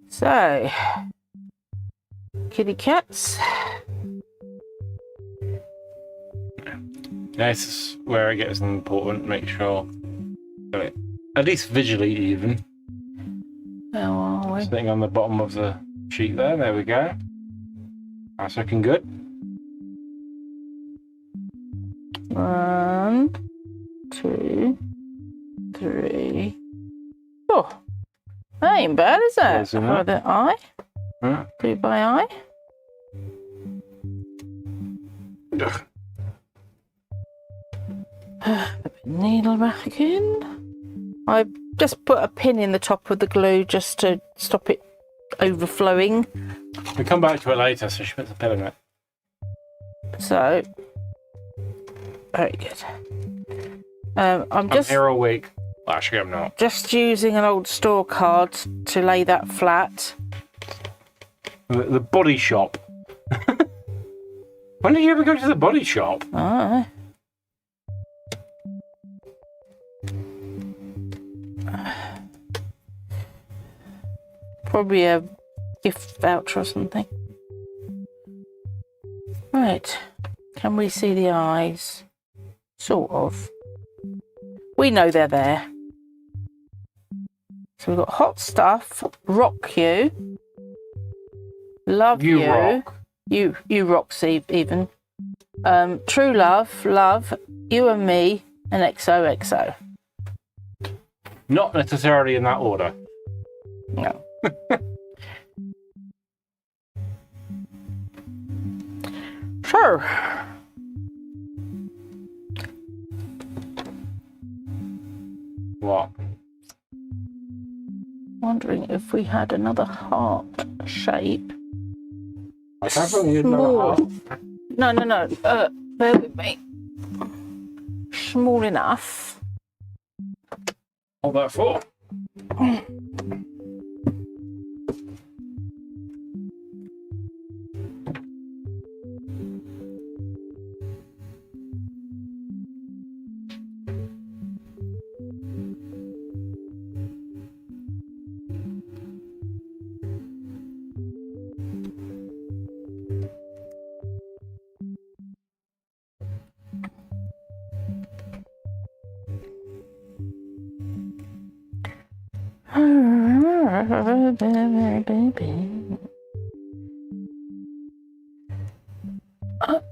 Speaker 2: So, kitty cats.
Speaker 1: This is where it gets important. Make sure, at least visually even.
Speaker 2: How are we?
Speaker 1: Sitting on the bottom of the sheet there. There we go. That's looking good.
Speaker 2: 1, 2, 3, 4. That ain't bad, is it? For the eye.
Speaker 1: Yeah.
Speaker 2: Do by eye.
Speaker 1: Ugh.
Speaker 2: Needle back in. I just put a pin in the top of the glue just to stop it overflowing.
Speaker 1: We come back to it later, so she puts a pin in it.
Speaker 2: So, very good. I'm
Speaker 1: I'm here all week. Well, actually, I'm not.
Speaker 2: just using an old store card to lay that flat.
Speaker 1: The body shop. When did you ever go to the body shop?
Speaker 2: Oh. Probably a gift voucher or something. Right. Can we see the eyes? Sort of. We know they're there. So we've got hot stuff, rock you, love you,
Speaker 1: rock.
Speaker 2: you Roxy even, true love, love, you and me, and XOXO.
Speaker 1: Not necessarily in that order.
Speaker 2: No. So,
Speaker 1: What?
Speaker 2: wondering if we had another heart shape.
Speaker 1: I definitely need another
Speaker 2: Small.
Speaker 1: half.
Speaker 2: No. Bear with me. Small enough.
Speaker 1: All that for?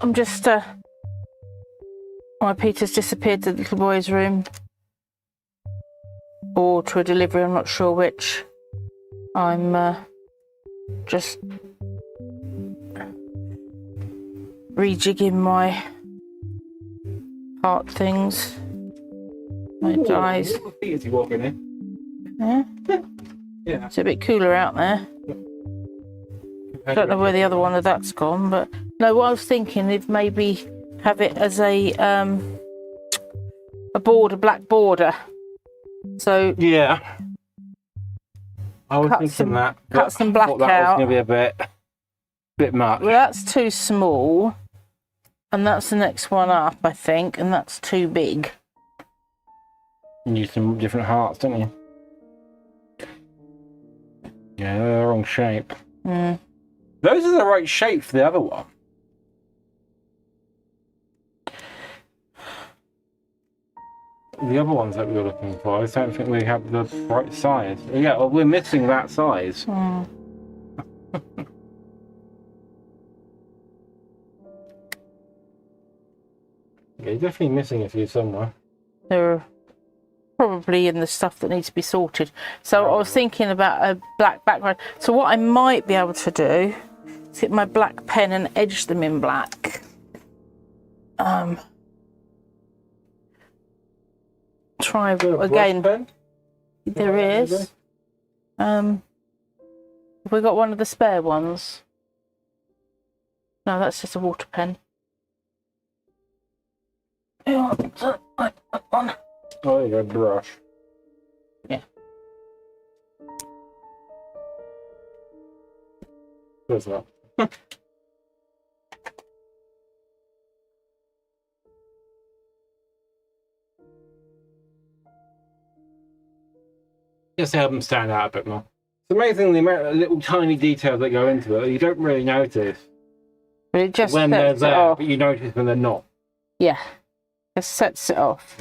Speaker 2: I'm just, Peter's disappeared to the little boy's room. Or to a delivery, I'm not sure which. I'm just rejigging my heart things. My dies.
Speaker 1: Is he walking in?
Speaker 2: Yeah.
Speaker 1: Yeah.
Speaker 2: It's a bit cooler out there. Don't know where the other one of that's gone, but no, what I was thinking is maybe have it as a border, black border. So
Speaker 1: Yeah. I was
Speaker 2: Cut
Speaker 1: thinking
Speaker 2: some-
Speaker 1: that.
Speaker 2: cut
Speaker 1: but
Speaker 2: some
Speaker 1: I
Speaker 2: black
Speaker 1: thought that
Speaker 2: out.
Speaker 1: was going to be a bit much.
Speaker 2: well, that's too small, and that's the next one up, I think, and that's too big.
Speaker 1: You use some different hearts, don't you? Yeah, they're the wrong shape.
Speaker 2: Mm.
Speaker 1: Those are the right shape for the other one. The other ones that we were looking for, I just don't think we have the right size. Yeah, well, we're missing that size.
Speaker 2: Mm.
Speaker 1: Yeah, you're definitely missing a few somewhere.
Speaker 2: There are probably in the stuff that needs to be sorted. So I was thinking about a black background. So what I might be able to do is get my black pen and edge them in black. Try again.
Speaker 1: Pen?
Speaker 2: There is. Have we got one of the spare ones? No, that's just a water pen.
Speaker 1: Oh, there you go, brush.
Speaker 2: Yeah.
Speaker 1: There's that. Just help them stand out a bit more. It's amazing the amount of little tiny details that go into it that you don't really notice
Speaker 2: But it just
Speaker 1: when they're
Speaker 2: sets it
Speaker 1: there,
Speaker 2: off.
Speaker 1: but you notice when they're not.
Speaker 2: Yeah. It sets it off.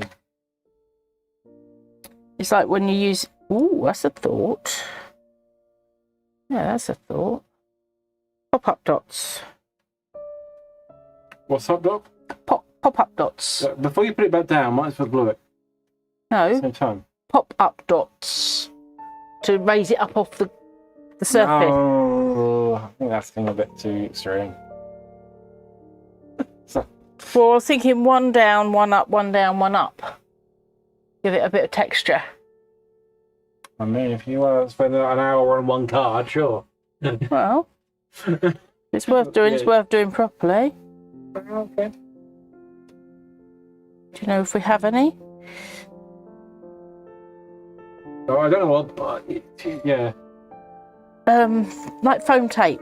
Speaker 2: It's like when you use... Ooh, that's a thought. Yeah, that's a thought. Pop-up dots.
Speaker 1: What's up, Doc?
Speaker 2: Pop-up dots.
Speaker 1: Before you put it back down, might as well glue it at the
Speaker 2: No,
Speaker 1: same time.
Speaker 2: pop-up dots. To raise it up off the surface.
Speaker 1: No, I think that's getting a bit too extreme. So,
Speaker 2: Well, I was thinking one down, one up, one down, one up. Give it a bit of texture.
Speaker 1: I mean, if you want to spend an hour on one card, sure.
Speaker 2: Well, it's worth doing. It's worth doing properly.
Speaker 1: Okay.
Speaker 2: Do you know if we have any?
Speaker 1: Oh, I don't know what, but yeah.
Speaker 2: Like foam tape.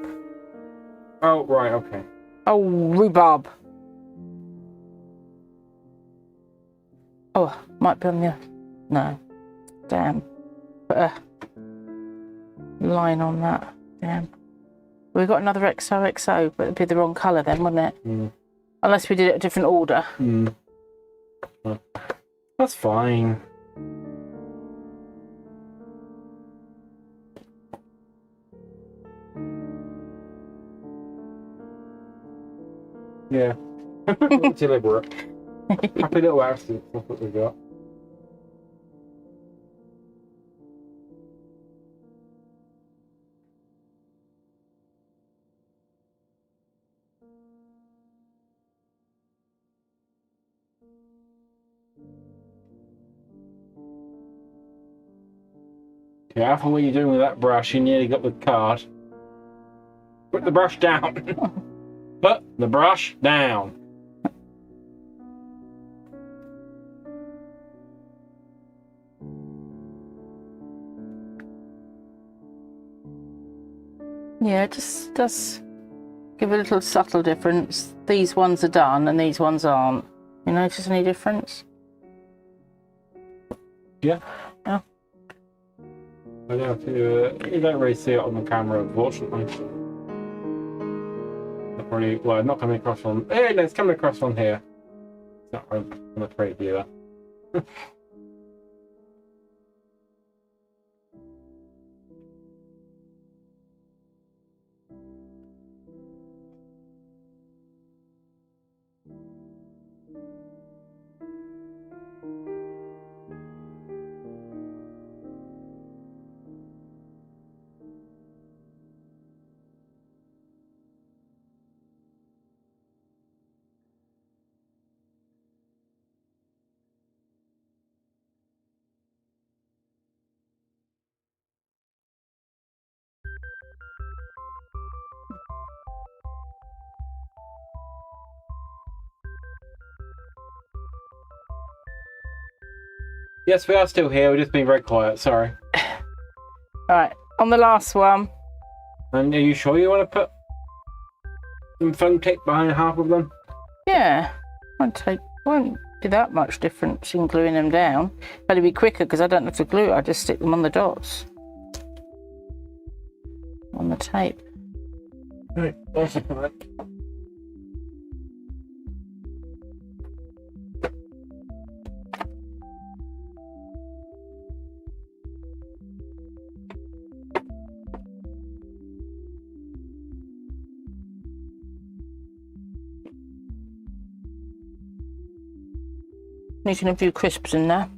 Speaker 1: Oh, right, okay.
Speaker 2: Oh, rhubarb. Oh, might be on the... No. Damn. Put a line on that. Damn. We've got another XOXO, but it'd be the wrong colour then, wouldn't it?
Speaker 1: Mm.
Speaker 2: Unless we did it a different order.
Speaker 1: Mm. Well, that's fine. Yeah. Deliberate. Happy little accidents, that's what we got. Careful what you're doing with that brush, you nearly got the card. Put the brush down. Put the brush down.
Speaker 2: Yeah, it just does give a little subtle difference. These ones are done and these ones aren't. You notice any difference?
Speaker 1: Yeah.
Speaker 2: Yeah.
Speaker 1: I don't you don't really see it on the camera, unfortunately. Not really, well, not coming across on. Hey, no, it's coming across on here. It's not on the previewer. Yes, we are still here. We're just being very quiet. Sorry.
Speaker 2: Alright, on the last one.
Speaker 1: And are you sure you want to put some foam tape behind half of them?
Speaker 2: Yeah, won't be that much difference in gluing them down. It'll be quicker because I don't have to glue it. I just stick them on the dots. On the tape.
Speaker 1: Right.
Speaker 2: Making a few crisps in there.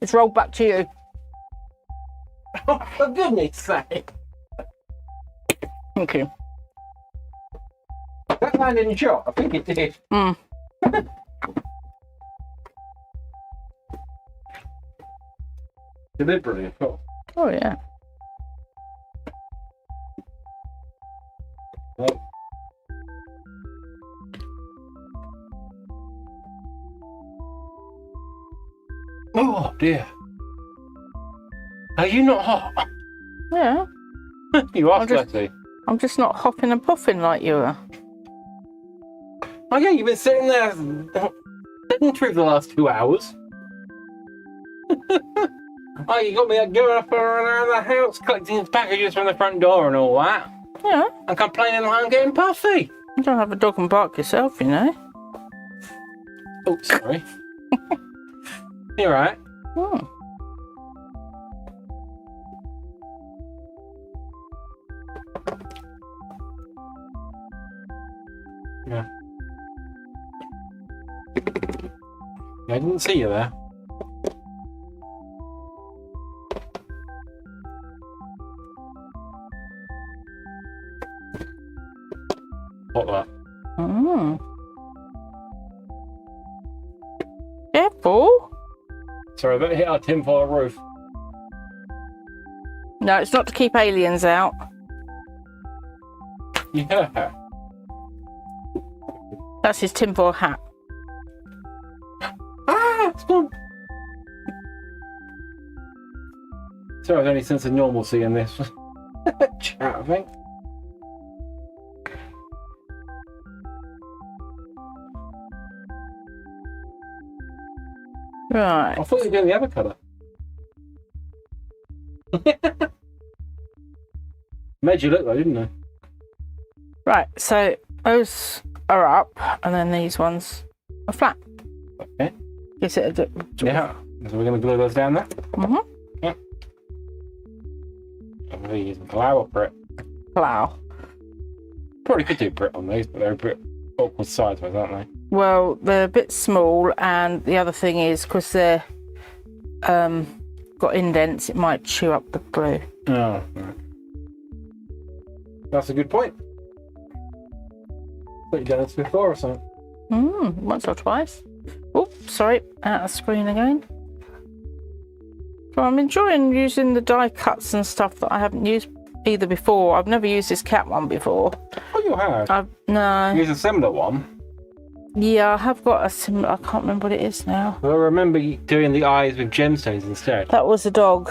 Speaker 2: It's rolled back to you.
Speaker 1: Oh, for goodness sake.
Speaker 2: Thank you.
Speaker 1: That landed in shot. I think it did.
Speaker 2: Mm.
Speaker 1: Deliberately, of course.
Speaker 2: Oh, yeah.
Speaker 1: Oh. Oh dear. Are you not hot?
Speaker 2: Yeah.
Speaker 1: You are
Speaker 2: I'm just-
Speaker 1: sweaty.
Speaker 2: I'm just not hopping and puffing like you are.
Speaker 1: Oh yeah, you've been sitting there sitting through the last 2 hours. Oh, you got me going up and around the house collecting packages from the front door and all that.
Speaker 2: Yeah.
Speaker 1: And complaining that I'm getting puffy.
Speaker 2: You don't have a dog and bark yourself, you know.
Speaker 1: Oh, sorry. You're right.
Speaker 2: Oh.
Speaker 1: Yeah. Yeah, I didn't see you there. What that?
Speaker 2: Mm. Careful.
Speaker 1: Sorry, that hit our tinfoil roof.
Speaker 2: No, it's not to keep aliens out.
Speaker 1: Yeah.
Speaker 2: That's his tinfoil hat.
Speaker 1: Ah, it's gone. Sorry, I've only sense of normalcy in this chat, I think.
Speaker 2: Right.
Speaker 1: I thought you were doing the other colour. Made you look though, didn't I?
Speaker 2: Right, so those are up, and then these ones are flat.
Speaker 1: Okay.
Speaker 2: Gives it a
Speaker 1: Yeah. So we're going to glue those down there.
Speaker 2: Mm-hmm.
Speaker 1: Yeah. I'm going to use flour Brit.
Speaker 2: Plough.
Speaker 1: Probably could do Brit on these, but they're a bit awkward sideways, aren't they?
Speaker 2: Well, they're a bit small, and the other thing is because they're got indents, it might chew up the glue.
Speaker 1: Oh, right. That's a good point. Thought you'd done this before or something.
Speaker 2: Once or twice. Oh, sorry, out of screen again. So I'm enjoying using the die cuts and stuff that I haven't used either before. I've never used this cat one before.
Speaker 1: Oh, you have?
Speaker 2: No.
Speaker 1: Use a similar one.
Speaker 2: Yeah, I have got a similar. I can't remember what it is now.
Speaker 1: Well, I remember doing the eyes with gemstones instead.
Speaker 2: That was a dog.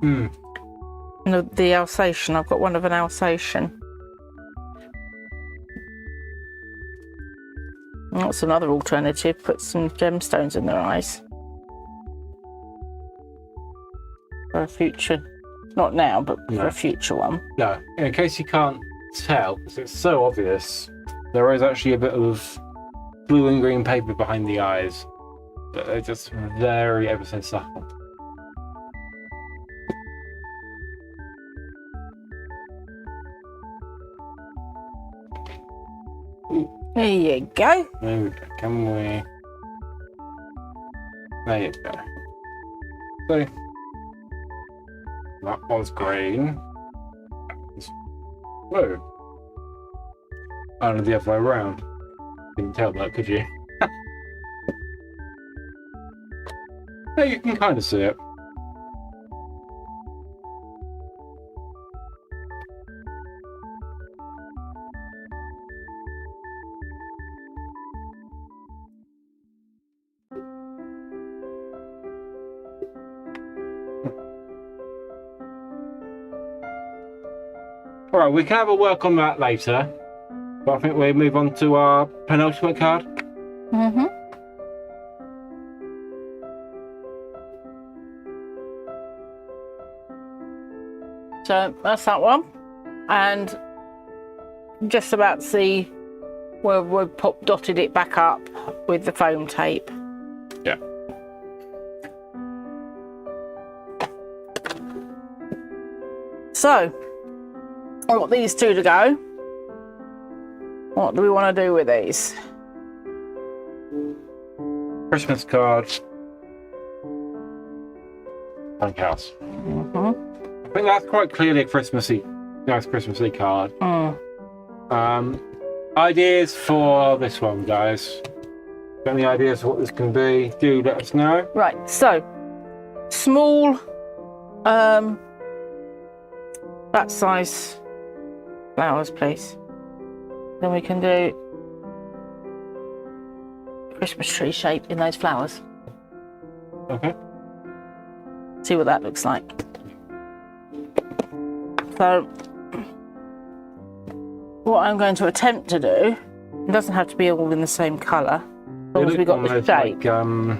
Speaker 1: Hmm.
Speaker 2: The Alsatian. I've got one of an Alsatian. That's another alternative. Put some gemstones in their eyes. For a future. Not now, but for a future one.
Speaker 1: No, in case you can't tell, because it's so obvious, there is actually a bit of blue and green paper behind the eyes. But they're just very ever so subtle.
Speaker 2: There you go.
Speaker 1: There we go. Can we? There you go. So, that one's green. Whoa. Oh, no, the other way around. Didn't tell that, could you? Yeah, you can kind of see it. Alright, we can have a work on that later. But I think we move on to our penultimate card.
Speaker 2: Mm-hmm. So that's that one. And just about to see where we've dotted it back up with the foam tape.
Speaker 1: Yeah.
Speaker 2: So, I've got these two to go. What do we want to do with these?
Speaker 1: Christmas card. bunkhouse.
Speaker 2: Mm-hmm.
Speaker 1: I think that's quite clearly a nice Christmassy card. Ideas for this one, guys? Got any ideas for what this can be? Do let us know.
Speaker 2: Right, so small, that size flowers, please. Then we can do Christmas tree shape in those flowers.
Speaker 1: Okay.
Speaker 2: See what that looks like. So, what I'm going to attempt to do, it doesn't have to be all in the same colour, as long as we got the shape.
Speaker 1: Like,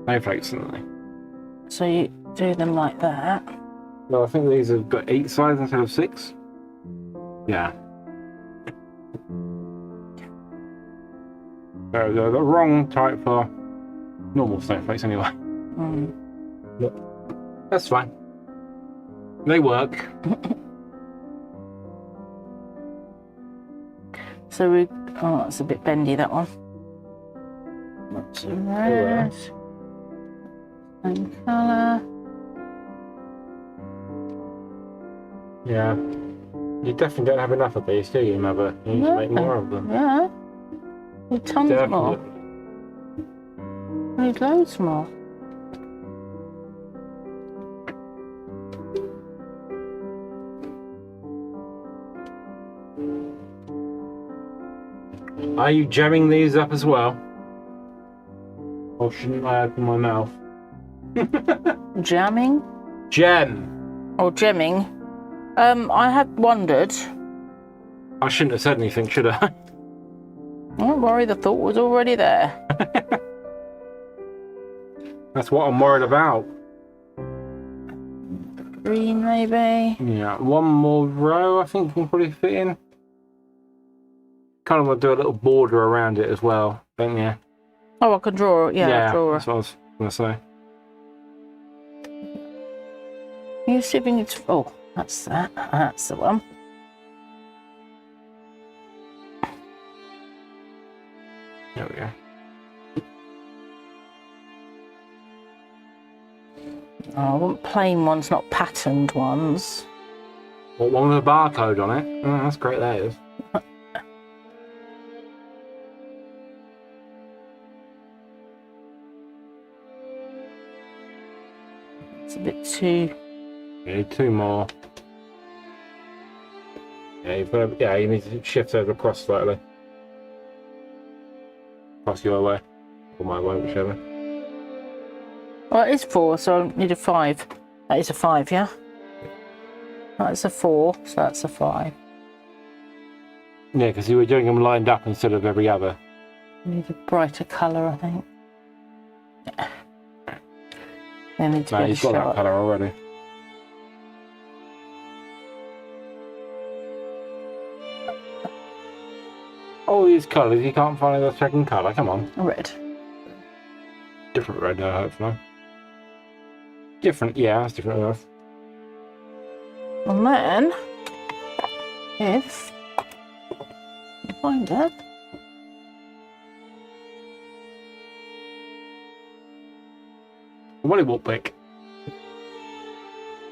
Speaker 1: snowflakes, don't they?
Speaker 2: So you do them like that.
Speaker 1: Well, I think these have got 8 sides instead of 6. Yeah. So they're the wrong type for normal snowflakes anyway. But that's fine. They work.
Speaker 2: So we, oh, that's a bit bendy, that one. Lots of red. Same colour.
Speaker 1: Yeah. You definitely don't have enough of these, do you, Mother? You need to make more of them.
Speaker 2: Yeah. Need tons more. Need loads more.
Speaker 1: Are you jamming these up as well? Or shouldn't I open my mouth?
Speaker 2: Jamming?
Speaker 1: Gem!
Speaker 2: Or gemming? I had wondered.
Speaker 1: I shouldn't have said anything, should I?
Speaker 2: Don't worry, the thought was already there.
Speaker 1: That's what I'm worried about.
Speaker 2: Green, maybe?
Speaker 1: Yeah, one more row I think can probably fit in. Kind of want to do a little border around it as well, don't you?
Speaker 2: Oh, I can draw it. Yeah, draw
Speaker 1: that's what I was going to say.
Speaker 2: You sipping it? Oh, that's that. That's the one.
Speaker 1: There we go.
Speaker 2: Oh, I want plain ones, not patterned ones.
Speaker 1: What, one with a barcode on it? Oh, that's great, that is.
Speaker 2: It's a bit too...
Speaker 1: You need 2 more. Yeah, you need to shift over across slightly. Across your way. Or my way, whichever.
Speaker 2: Well, it is 4, so I need a 5. That is a 5, yeah? That's a 4, so that's a 5.
Speaker 1: Yeah, because you were doing them lined up instead of every other.
Speaker 2: Need a brighter colour, I think. Yeah. They need to
Speaker 1: No,
Speaker 2: be
Speaker 1: you've got that colour already. All these colours, you can't find the second colour, come on.
Speaker 2: Red.
Speaker 1: Different red, hopefully. Different, yeah, that's different enough.
Speaker 2: And then, if you find it,
Speaker 1: Volleyball pick.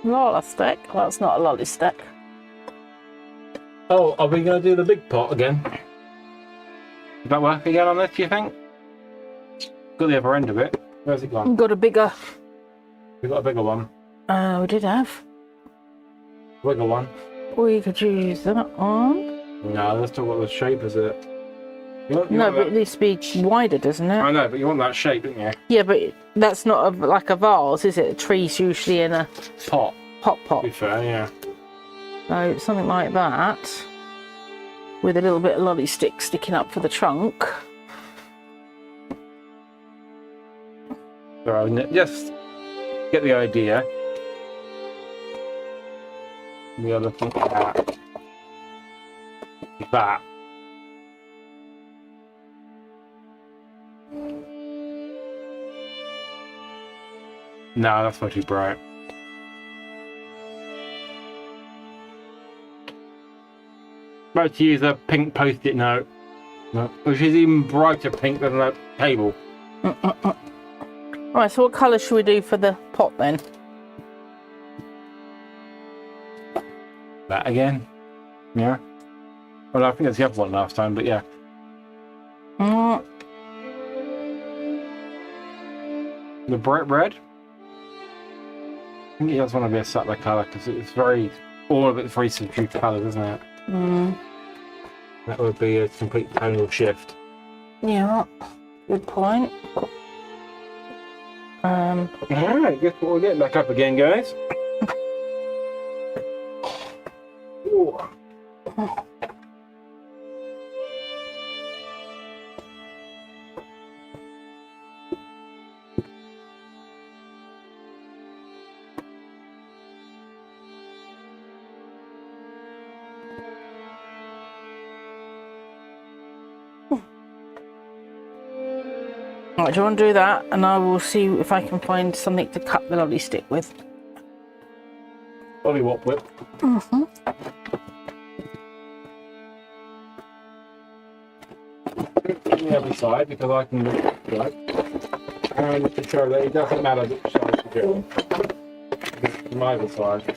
Speaker 2: Lola stick. That's not a lolly stick.
Speaker 1: Oh, are we going to do the big pot again? Did that work again on this, do you think? Got the other end of it. Where's it gone?
Speaker 2: We've got a bigger.
Speaker 1: We've got a bigger one.
Speaker 2: We did have.
Speaker 1: Bigger one.
Speaker 2: We could use that one.
Speaker 1: No, that's not what the shape is it.
Speaker 2: No, but it needs to be wider, doesn't it?
Speaker 1: I know, but you want that shape, don't you?
Speaker 2: Yeah, but that's not like a vase, is it? A tree's usually in a
Speaker 1: Pot.
Speaker 2: hot pot.
Speaker 1: To be fair, yeah.
Speaker 2: So something like that, with a little bit of lolly stick sticking up for the trunk.
Speaker 1: So just get the idea. We are looking at that. No, that's not too bright. About to use a pink post-it note, which is even brighter pink than the table.
Speaker 2: Right, so what colour should we do for the pot then?
Speaker 1: That again. Yeah. Well, I think it's the other one last time, but yeah.
Speaker 2: Mm,
Speaker 1: The bright red. I think he does want to be a subtler colour because it's very, all of it's very subdued colours, isn't it?
Speaker 2: mm,
Speaker 1: That would be a complete tonal shift.
Speaker 2: yeah, good point.
Speaker 1: Alright, guess what we're getting back up again, guys. Ooh.
Speaker 2: Right, do you want to do that? And I will see if I can find something to cut the lovely stick with.
Speaker 1: Ollie what whip.
Speaker 2: Mm-hmm.
Speaker 1: On the other side because I can right. And to show that it doesn't matter which side you do. From either side.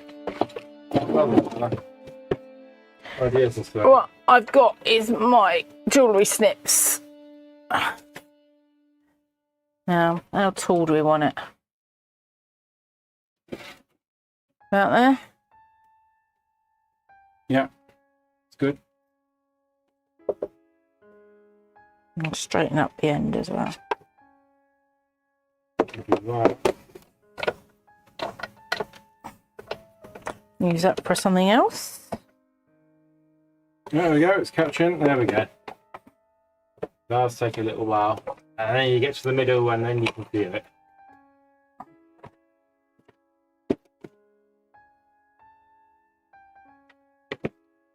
Speaker 1: Ideas is there.
Speaker 2: What I've got is my jewellery snips. Now, how tall do we want it? About there?
Speaker 1: Yeah, it's good.
Speaker 2: I'll straighten up the end as well.
Speaker 1: Right.
Speaker 2: Use that for something else.
Speaker 1: There we go, it's catching. There we go. Does take a little while. And then you get to the middle and then you can feel it.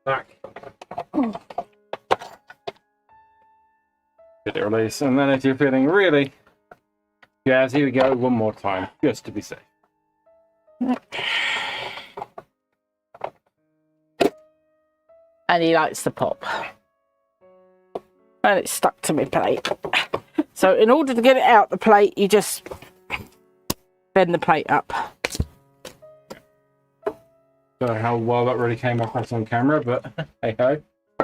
Speaker 1: Back. Get it released. And then if you're feeling really jazzy, here we go one more time, just to be safe.
Speaker 2: And he likes the pop. And it's stuck to my plate. So in order to get it out the plate, you just bend the plate up.
Speaker 1: Don't know how well that really came across on camera, but hey ho.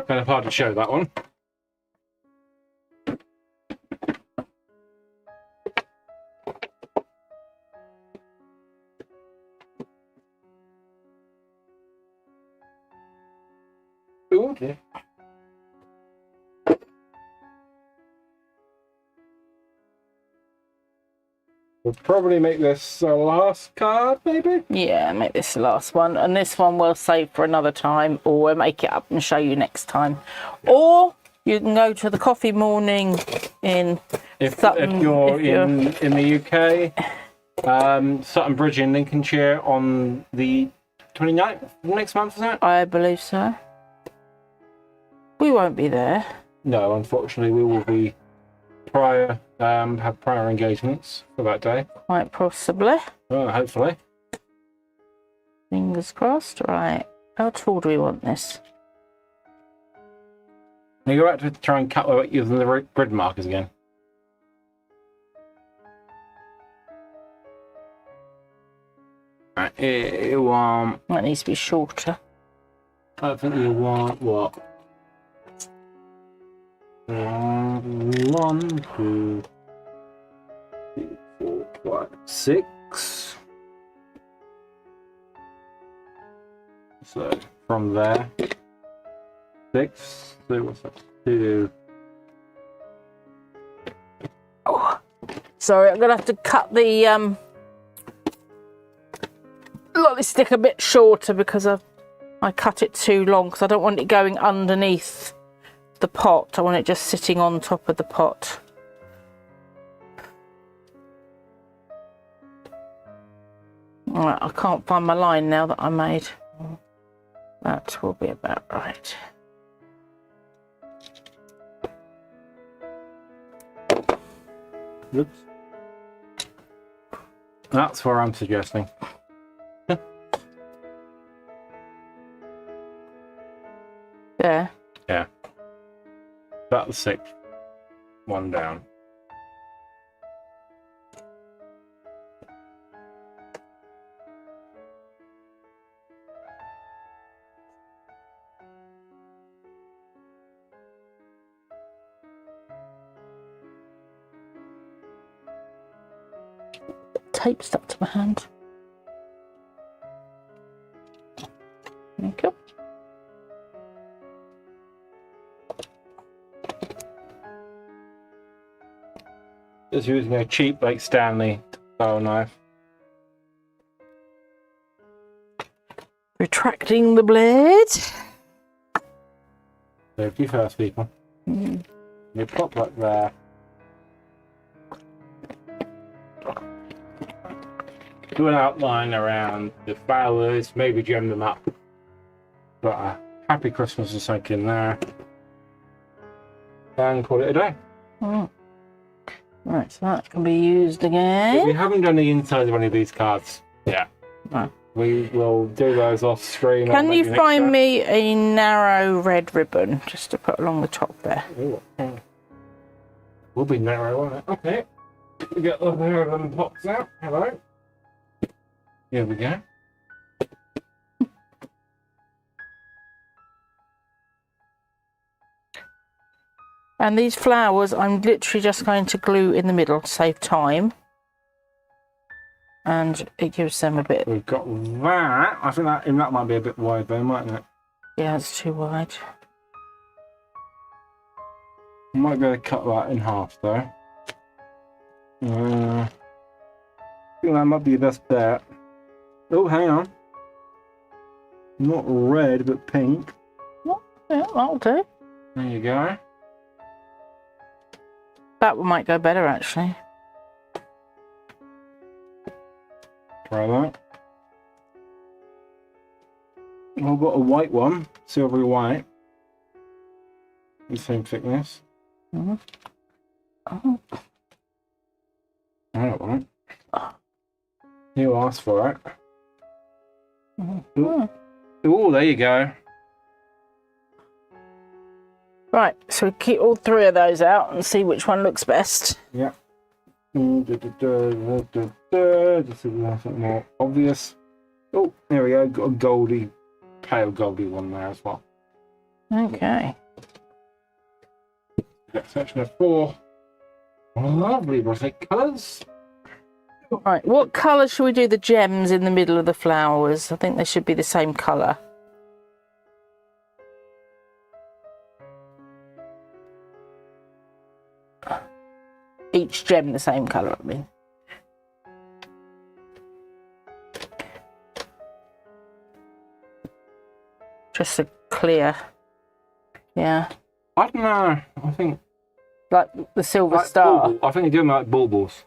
Speaker 1: Kind of hard to show that one. Ooh, dear. We'll probably make this the last card, maybe?
Speaker 2: Yeah, make this the last one. And this one we'll save for another time, or we'll make it up and show you next time. Or you can go to the coffee morning in Sutton.
Speaker 1: If you're in the UK, Sutton Bridge in Lincolnshire on the 29th next month, is that?
Speaker 2: I believe so. We won't be there.
Speaker 1: No, unfortunately, we will be have prior engagements for that day.
Speaker 2: Quite possibly.
Speaker 1: Oh, hopefully.
Speaker 2: Fingers crossed. Right. How tall do we want this?
Speaker 1: Now you're about to try and cut using the grid markers again. Right, you want...
Speaker 2: That needs to be shorter.
Speaker 1: I think you want what? 1, 2, 3, 4, 5, 6. So from there, 6. So what's that? 2.
Speaker 2: Oh, sorry, I'm gonna have to cut the lolly stick a bit shorter because I cut it too long because I don't want it going underneath the pot. I want it just sitting on top of the pot. Right, I can't find my line now that I made. That will be about right.
Speaker 1: Oops. That's where I'm suggesting.
Speaker 2: There.
Speaker 1: Yeah. About the 6th one down.
Speaker 2: tape stuck to my hand. There you go.
Speaker 1: Just using a cheap like Stanley style knife.
Speaker 2: Retracting the blade.
Speaker 1: Safety first, people. You pop like there. Do an outline around the flowers, maybe gem them up. Got a happy Christmas or something there. And call it a day.
Speaker 2: Oh. Right, so that can be used again.
Speaker 1: We haven't done the inside of any of these cards yet.
Speaker 2: No.
Speaker 1: We will do those off screen.
Speaker 2: Can you find me a narrow red ribbon just to put along the top there?
Speaker 1: Ooh, okay. Will be narrow, won't it? Okay. We get the pair of them pops out. Hello. Here we go.
Speaker 2: And these flowers, I'm literally just going to glue in the middle to save time. And it gives them a bit.
Speaker 1: We've got that. I think that might be a bit wide though, mightn't it?
Speaker 2: Yeah, it's too wide.
Speaker 1: Might be able to cut that in half though. I think that might be the best bet. Oh, hang on. Not red, but pink.
Speaker 2: What? Yeah, that'll do.
Speaker 1: There you go.
Speaker 2: That one might go better, actually.
Speaker 1: Try that. I've got a white one, silvery white. The same thickness.
Speaker 2: Mm-hmm. Oh.
Speaker 1: I don't want it. You asked for it.
Speaker 2: Mm-hmm.
Speaker 1: Oh, there you go.
Speaker 2: Right, so we keep all three of those out and see which one looks best.
Speaker 1: Yeah. Just a little more obvious. Oh, there we go. Got a goldy, pale goldy one there as well.
Speaker 2: Okay.
Speaker 1: Got section of 4 lovely rustic colours.
Speaker 2: Right, what colour should we do the gems in the middle of the flowers? I think they should be the same colour. Each gem the same colour, I mean. Just a clear, yeah.
Speaker 1: I don't know. I think
Speaker 2: Like the silver
Speaker 1: like
Speaker 2: star.
Speaker 1: bauble. I think they do them like baubles.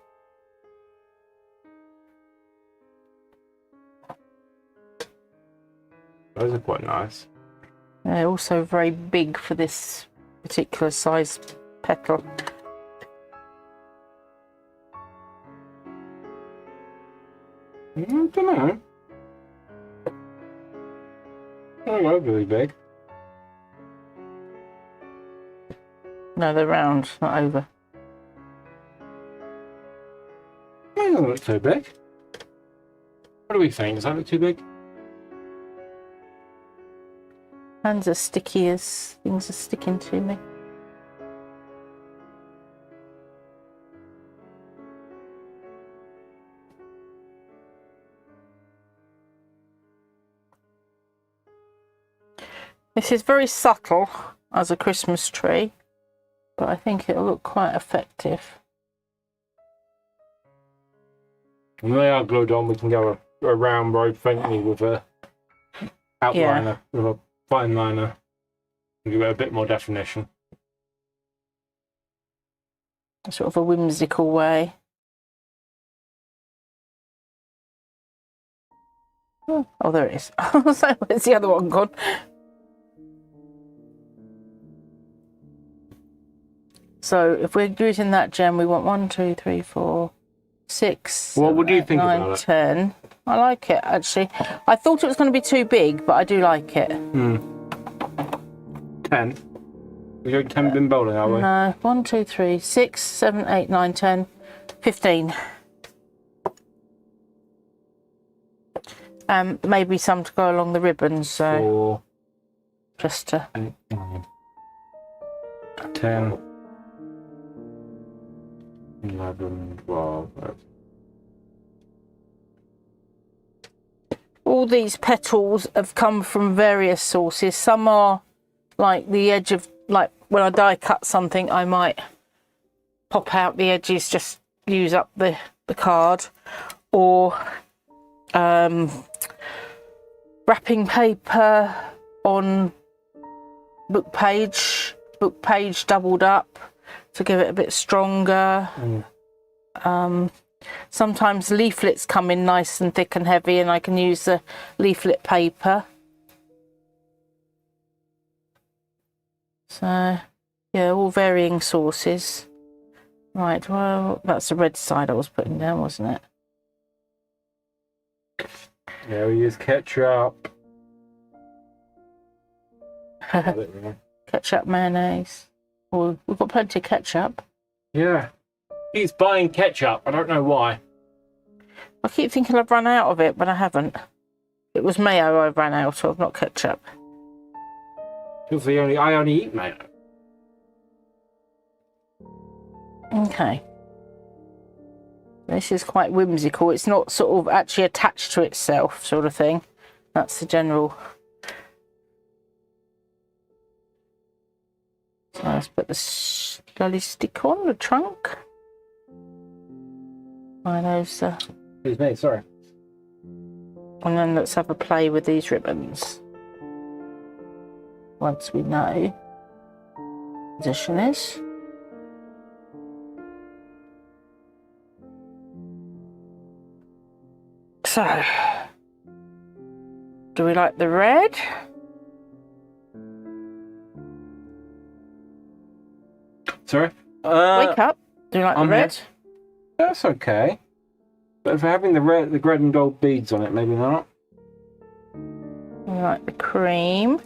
Speaker 1: Those are quite nice.
Speaker 2: They're also very big for this particular size petal.
Speaker 1: I don't know. They're overly big.
Speaker 2: No, they're round, not over.
Speaker 1: They don't look too big. What do we think? Does that look too big?
Speaker 2: Hands are sticky as things are sticking to me. This is very subtle as a Christmas tree, but I think it'll look quite effective.
Speaker 1: When they are glued on, we can go a round road faintly with a outliner, with a fine liner, and give it a bit more definition.
Speaker 2: Sort of a whimsical way. Oh, there it is. So where's the other one gone? So if we're using that gem, we want 1, 2, 3, 4, 6.
Speaker 1: What would you think
Speaker 2: 9,
Speaker 1: about it?
Speaker 2: 10. I like it actually. I thought it was going to be too big, but I do like it.
Speaker 1: 10. We're doing 10 bin bowling, are we?
Speaker 2: No, 1, 2, 3, 6, 7, 8, 9, 10, 15. Maybe some to go along the ribbons, so
Speaker 1: 4,
Speaker 2: just to
Speaker 1: 8, 9, 10, 11, 12,
Speaker 2: all these petals have come from various sources. Some are like the edge of, like when I die cut something, I might pop out the edges, just use up the card, or wrapping paper on book page doubled up to give it a bit stronger. Sometimes leaflets come in nice and thick and heavy, and I can use the leaflet paper. So yeah, all varying sources. Right, well, that's the red side I was putting down, wasn't it?
Speaker 1: Yeah, we use ketchup.
Speaker 2: Ketchup, mayonnaise. Well, we've got plenty of ketchup.
Speaker 1: Yeah. He's buying ketchup. I don't know why.
Speaker 2: I keep thinking I've run out of it, but I haven't. It was mayo I ran out of, not ketchup.
Speaker 1: Because I only eat mayo.
Speaker 2: Okay. This is quite whimsical. It's not sort of actually attached to itself, sort of thing. That's the general. So let's put the slowly stick on the trunk. One of those.
Speaker 1: Excuse me, sorry.
Speaker 2: And then let's have a play with these ribbons. Once we know position is. So, do we like the red?
Speaker 1: Sorry?
Speaker 2: Wake up. Do you like the red?
Speaker 1: That's okay. But if we're having the red and gold beads on it, maybe not.
Speaker 2: We like the cream.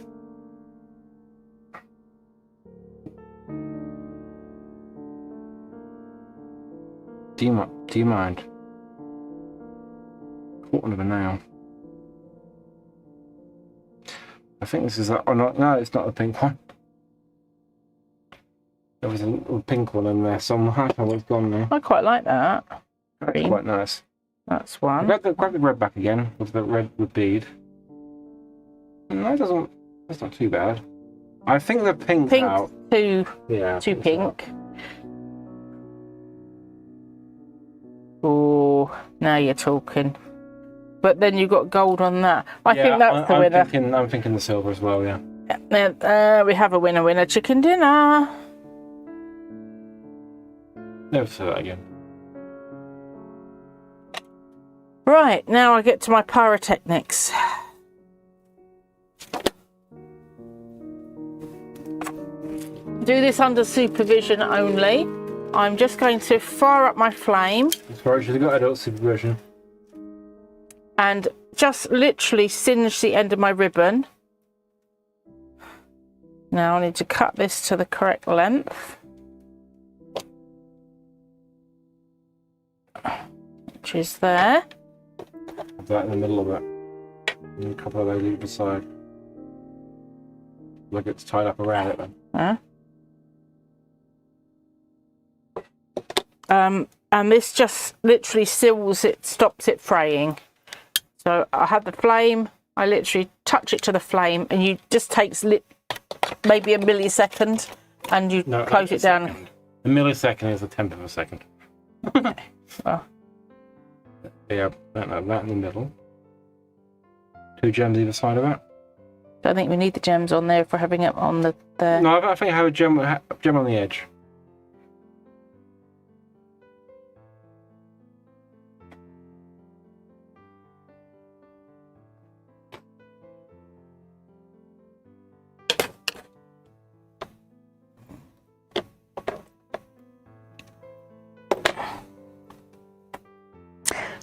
Speaker 1: Do you mind? Quarter of a nail. I think this is or not. No, it's not the pink one. There was a little pink one in there somewhere. I don't know what's gone now.
Speaker 2: I quite like that.
Speaker 1: That's
Speaker 2: Green.
Speaker 1: quite nice.
Speaker 2: That's one.
Speaker 1: Grab the red back again with the red with bead. No, doesn't. That's not too bad. I think the pink out.
Speaker 2: Too pink.
Speaker 1: Out.
Speaker 2: Oh, now you're talking. But then you've got gold on that. I think that's the winner.
Speaker 1: I'm thinking the silver as well, yeah.
Speaker 2: We have a winner chicken dinner.
Speaker 1: Never say that again.
Speaker 2: Right, now I get to my pyrotechnics. Do this under supervision only. I'm just going to fire up my flame.
Speaker 1: As far as you've got adult supervision.
Speaker 2: And just literally singe the end of my ribbon. Now I need to cut this to the correct length. Which is there.
Speaker 1: Have that in the middle of it. And a couple of those either side. Like it's tied up around it then.
Speaker 2: And this just literally seals it, stops it fraying. So I have the flame, I literally touch it to the flame, and you just takes maybe a millisecond, and you close it down.
Speaker 1: Second. A millisecond is a tenth of a second.
Speaker 2: Okay. Well.
Speaker 1: Yeah, that in the middle. 2 gems either side of it.
Speaker 2: Don't think we need the gems on there if we're having it on the there.
Speaker 1: No, I think I have a gem on the edge.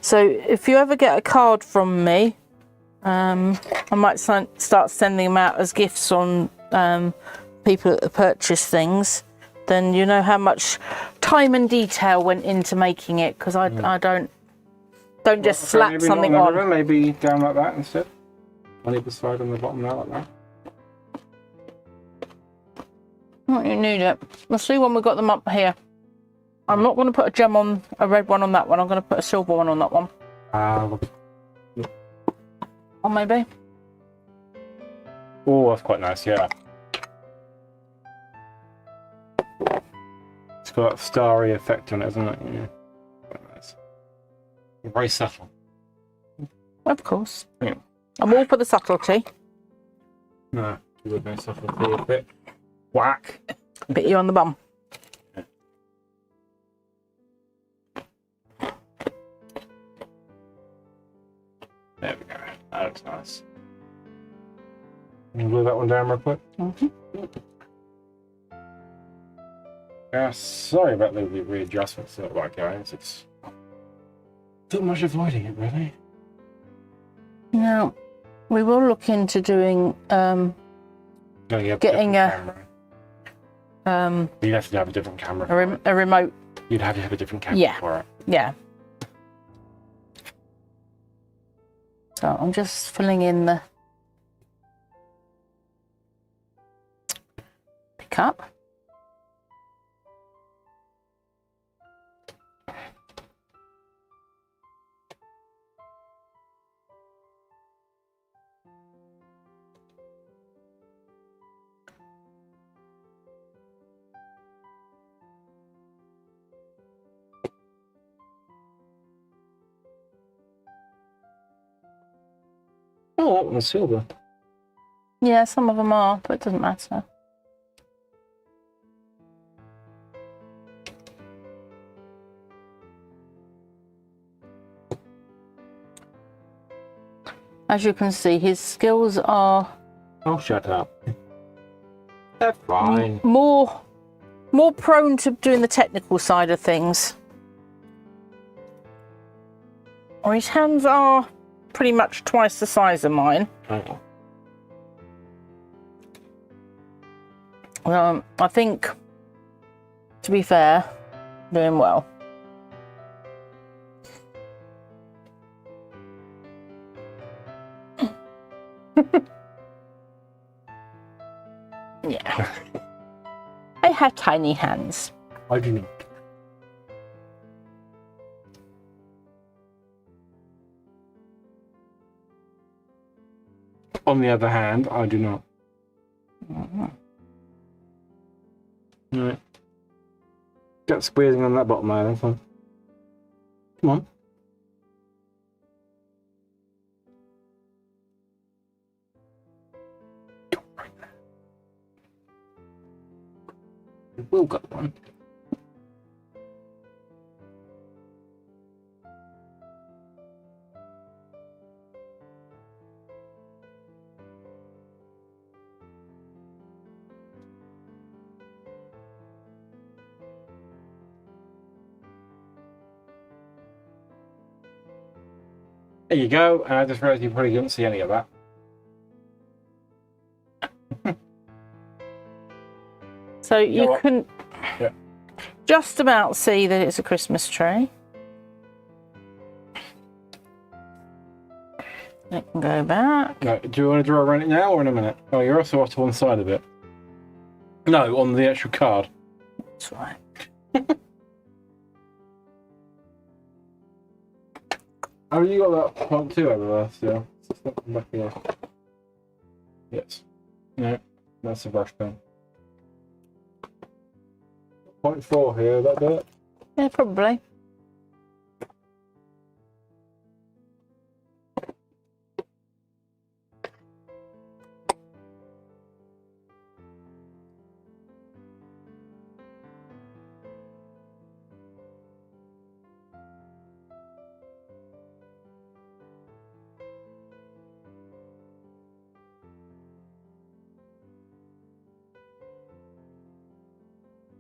Speaker 2: So if you ever get a card from me, I might start sending them out as gifts on people that purchase things. Then you know how much time and detail went into making it, because I don't just slap something on.
Speaker 1: Ribbon, maybe down like that instead. On either side on the bottom there like that.
Speaker 2: Not you need it. Let's see when we got them up here. I'm not going to put a red one on that one. I'm going to put a silver one on that one. Or maybe.
Speaker 1: Oh, that's quite nice, yeah. It's got that starry effect on it, isn't it? Yeah. Quite nice. Very subtle.
Speaker 2: Of course.
Speaker 1: Yeah.
Speaker 2: I'm all for the subtlety.
Speaker 1: No, you would know subtlety a bit. Whack.
Speaker 2: Bit you on the bum.
Speaker 1: There we go. That looks nice. Can you glue that one down real quick? Yeah, sorry about the readjustments that are going. It's too much avoiding it, really.
Speaker 2: Now, we will look into doing getting a
Speaker 1: camera. You'd have to have a different camera.
Speaker 2: a remote.
Speaker 1: You'd have to have a different camera for it.
Speaker 2: Yeah. So I'm just filling in the pickup.
Speaker 1: Oh, that one's silver.
Speaker 2: Yeah, some of them are, but it doesn't matter. As you can see, his skills are
Speaker 1: Oh, shut up. They're fine.
Speaker 2: more prone to doing the technical side of things. Or his hands are pretty much twice the size of mine.
Speaker 1: Oh.
Speaker 2: I think, to be fair, doing well. Yeah. I have tiny hands.
Speaker 1: I do not. On the other hand, I do not. Right. Get squeezing on that bottom there, then. Come on. We will get one. There you go, and I just realised you probably didn't see any of that.
Speaker 2: So you
Speaker 1: what?
Speaker 2: can just about see that it's a Christmas tree. It can go back.
Speaker 1: No, do you want to draw around it now or in a minute? Oh, you're also off to one side of it. No, on the actual card.
Speaker 2: That's right.
Speaker 1: Oh, you got that point too over there still. It's not come back here. Yes. No, that's a brush pen. 0.4 here, that do it?
Speaker 2: Yeah, probably.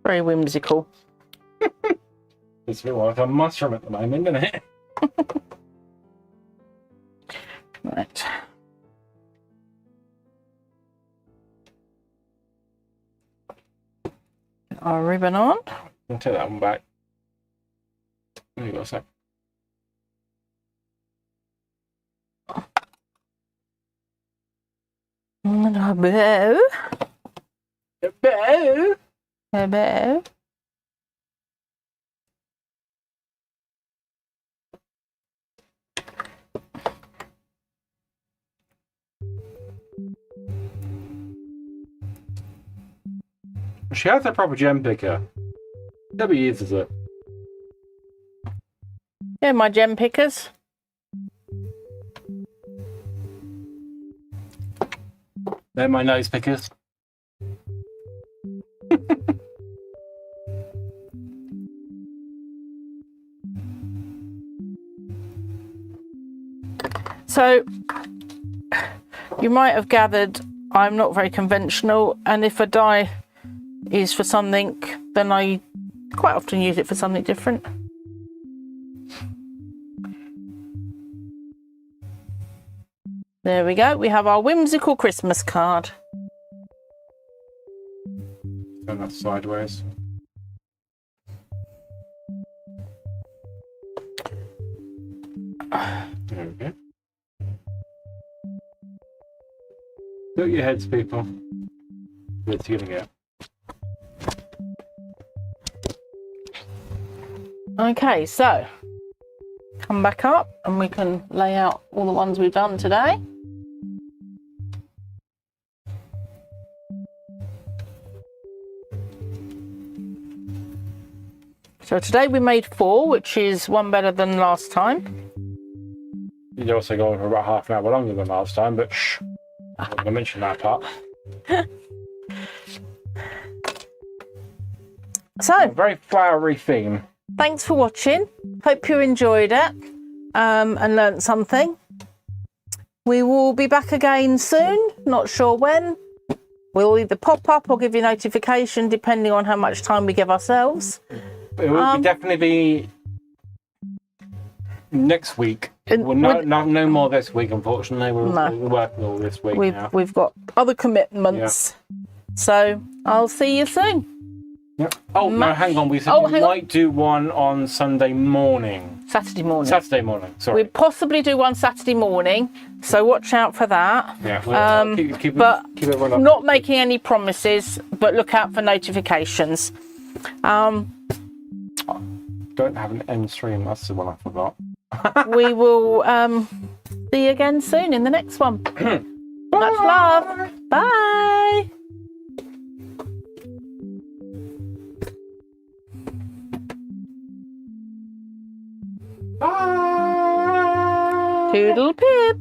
Speaker 2: Very whimsical.
Speaker 1: It's a bit like a mushroom at the moment, isn't it?
Speaker 2: Right. Our ribbon on.
Speaker 1: I'll take that one back. There you go, a sec.
Speaker 2: And our bow.
Speaker 1: A bow!
Speaker 2: A bow.
Speaker 1: She has a proper gem picker. Debbie uses it.
Speaker 2: Yeah, my gem pickers.
Speaker 1: They're my nose pickers.
Speaker 2: So, you might have gathered I'm not very conventional, and if a die is for something, then I quite often use it for something different. There we go. We have our whimsical Christmas card.
Speaker 1: Turn that sideways. There we go. Look your heads, people. It's gonna go.
Speaker 2: Okay, so come back up and we can lay out all the ones we've done today. So today we made 4, which is one better than last time.
Speaker 1: You'd also go on for about half an hour longer than last time, but shh. I'm not going to mention that part.
Speaker 2: So,
Speaker 1: A very flowery theme.
Speaker 2: thanks for watching. Hope you enjoyed it and learnt something. We will be back again soon, not sure when. We'll either pop up or give you notification depending on how much time we give ourselves.
Speaker 1: It will definitely be next week. Well, no more this week, unfortunately. We're working all this week now.
Speaker 2: We've got other commitments. Yeah. So I'll see you soon.
Speaker 1: Yep. Oh, no, hang on. We said we might do one on Sunday morning.
Speaker 2: Saturday morning.
Speaker 1: Saturday morning, sorry.
Speaker 2: We'll possibly do one Saturday morning, so watch out for that.
Speaker 1: Yeah, well, keep everyone up.
Speaker 2: Not making any promises, but look out for notifications.
Speaker 1: Don't have an end stream, that's the one I forgot.
Speaker 2: We will see you again soon in the next one. Much love. Bye.
Speaker 1: Bye.
Speaker 2: Toodle pip.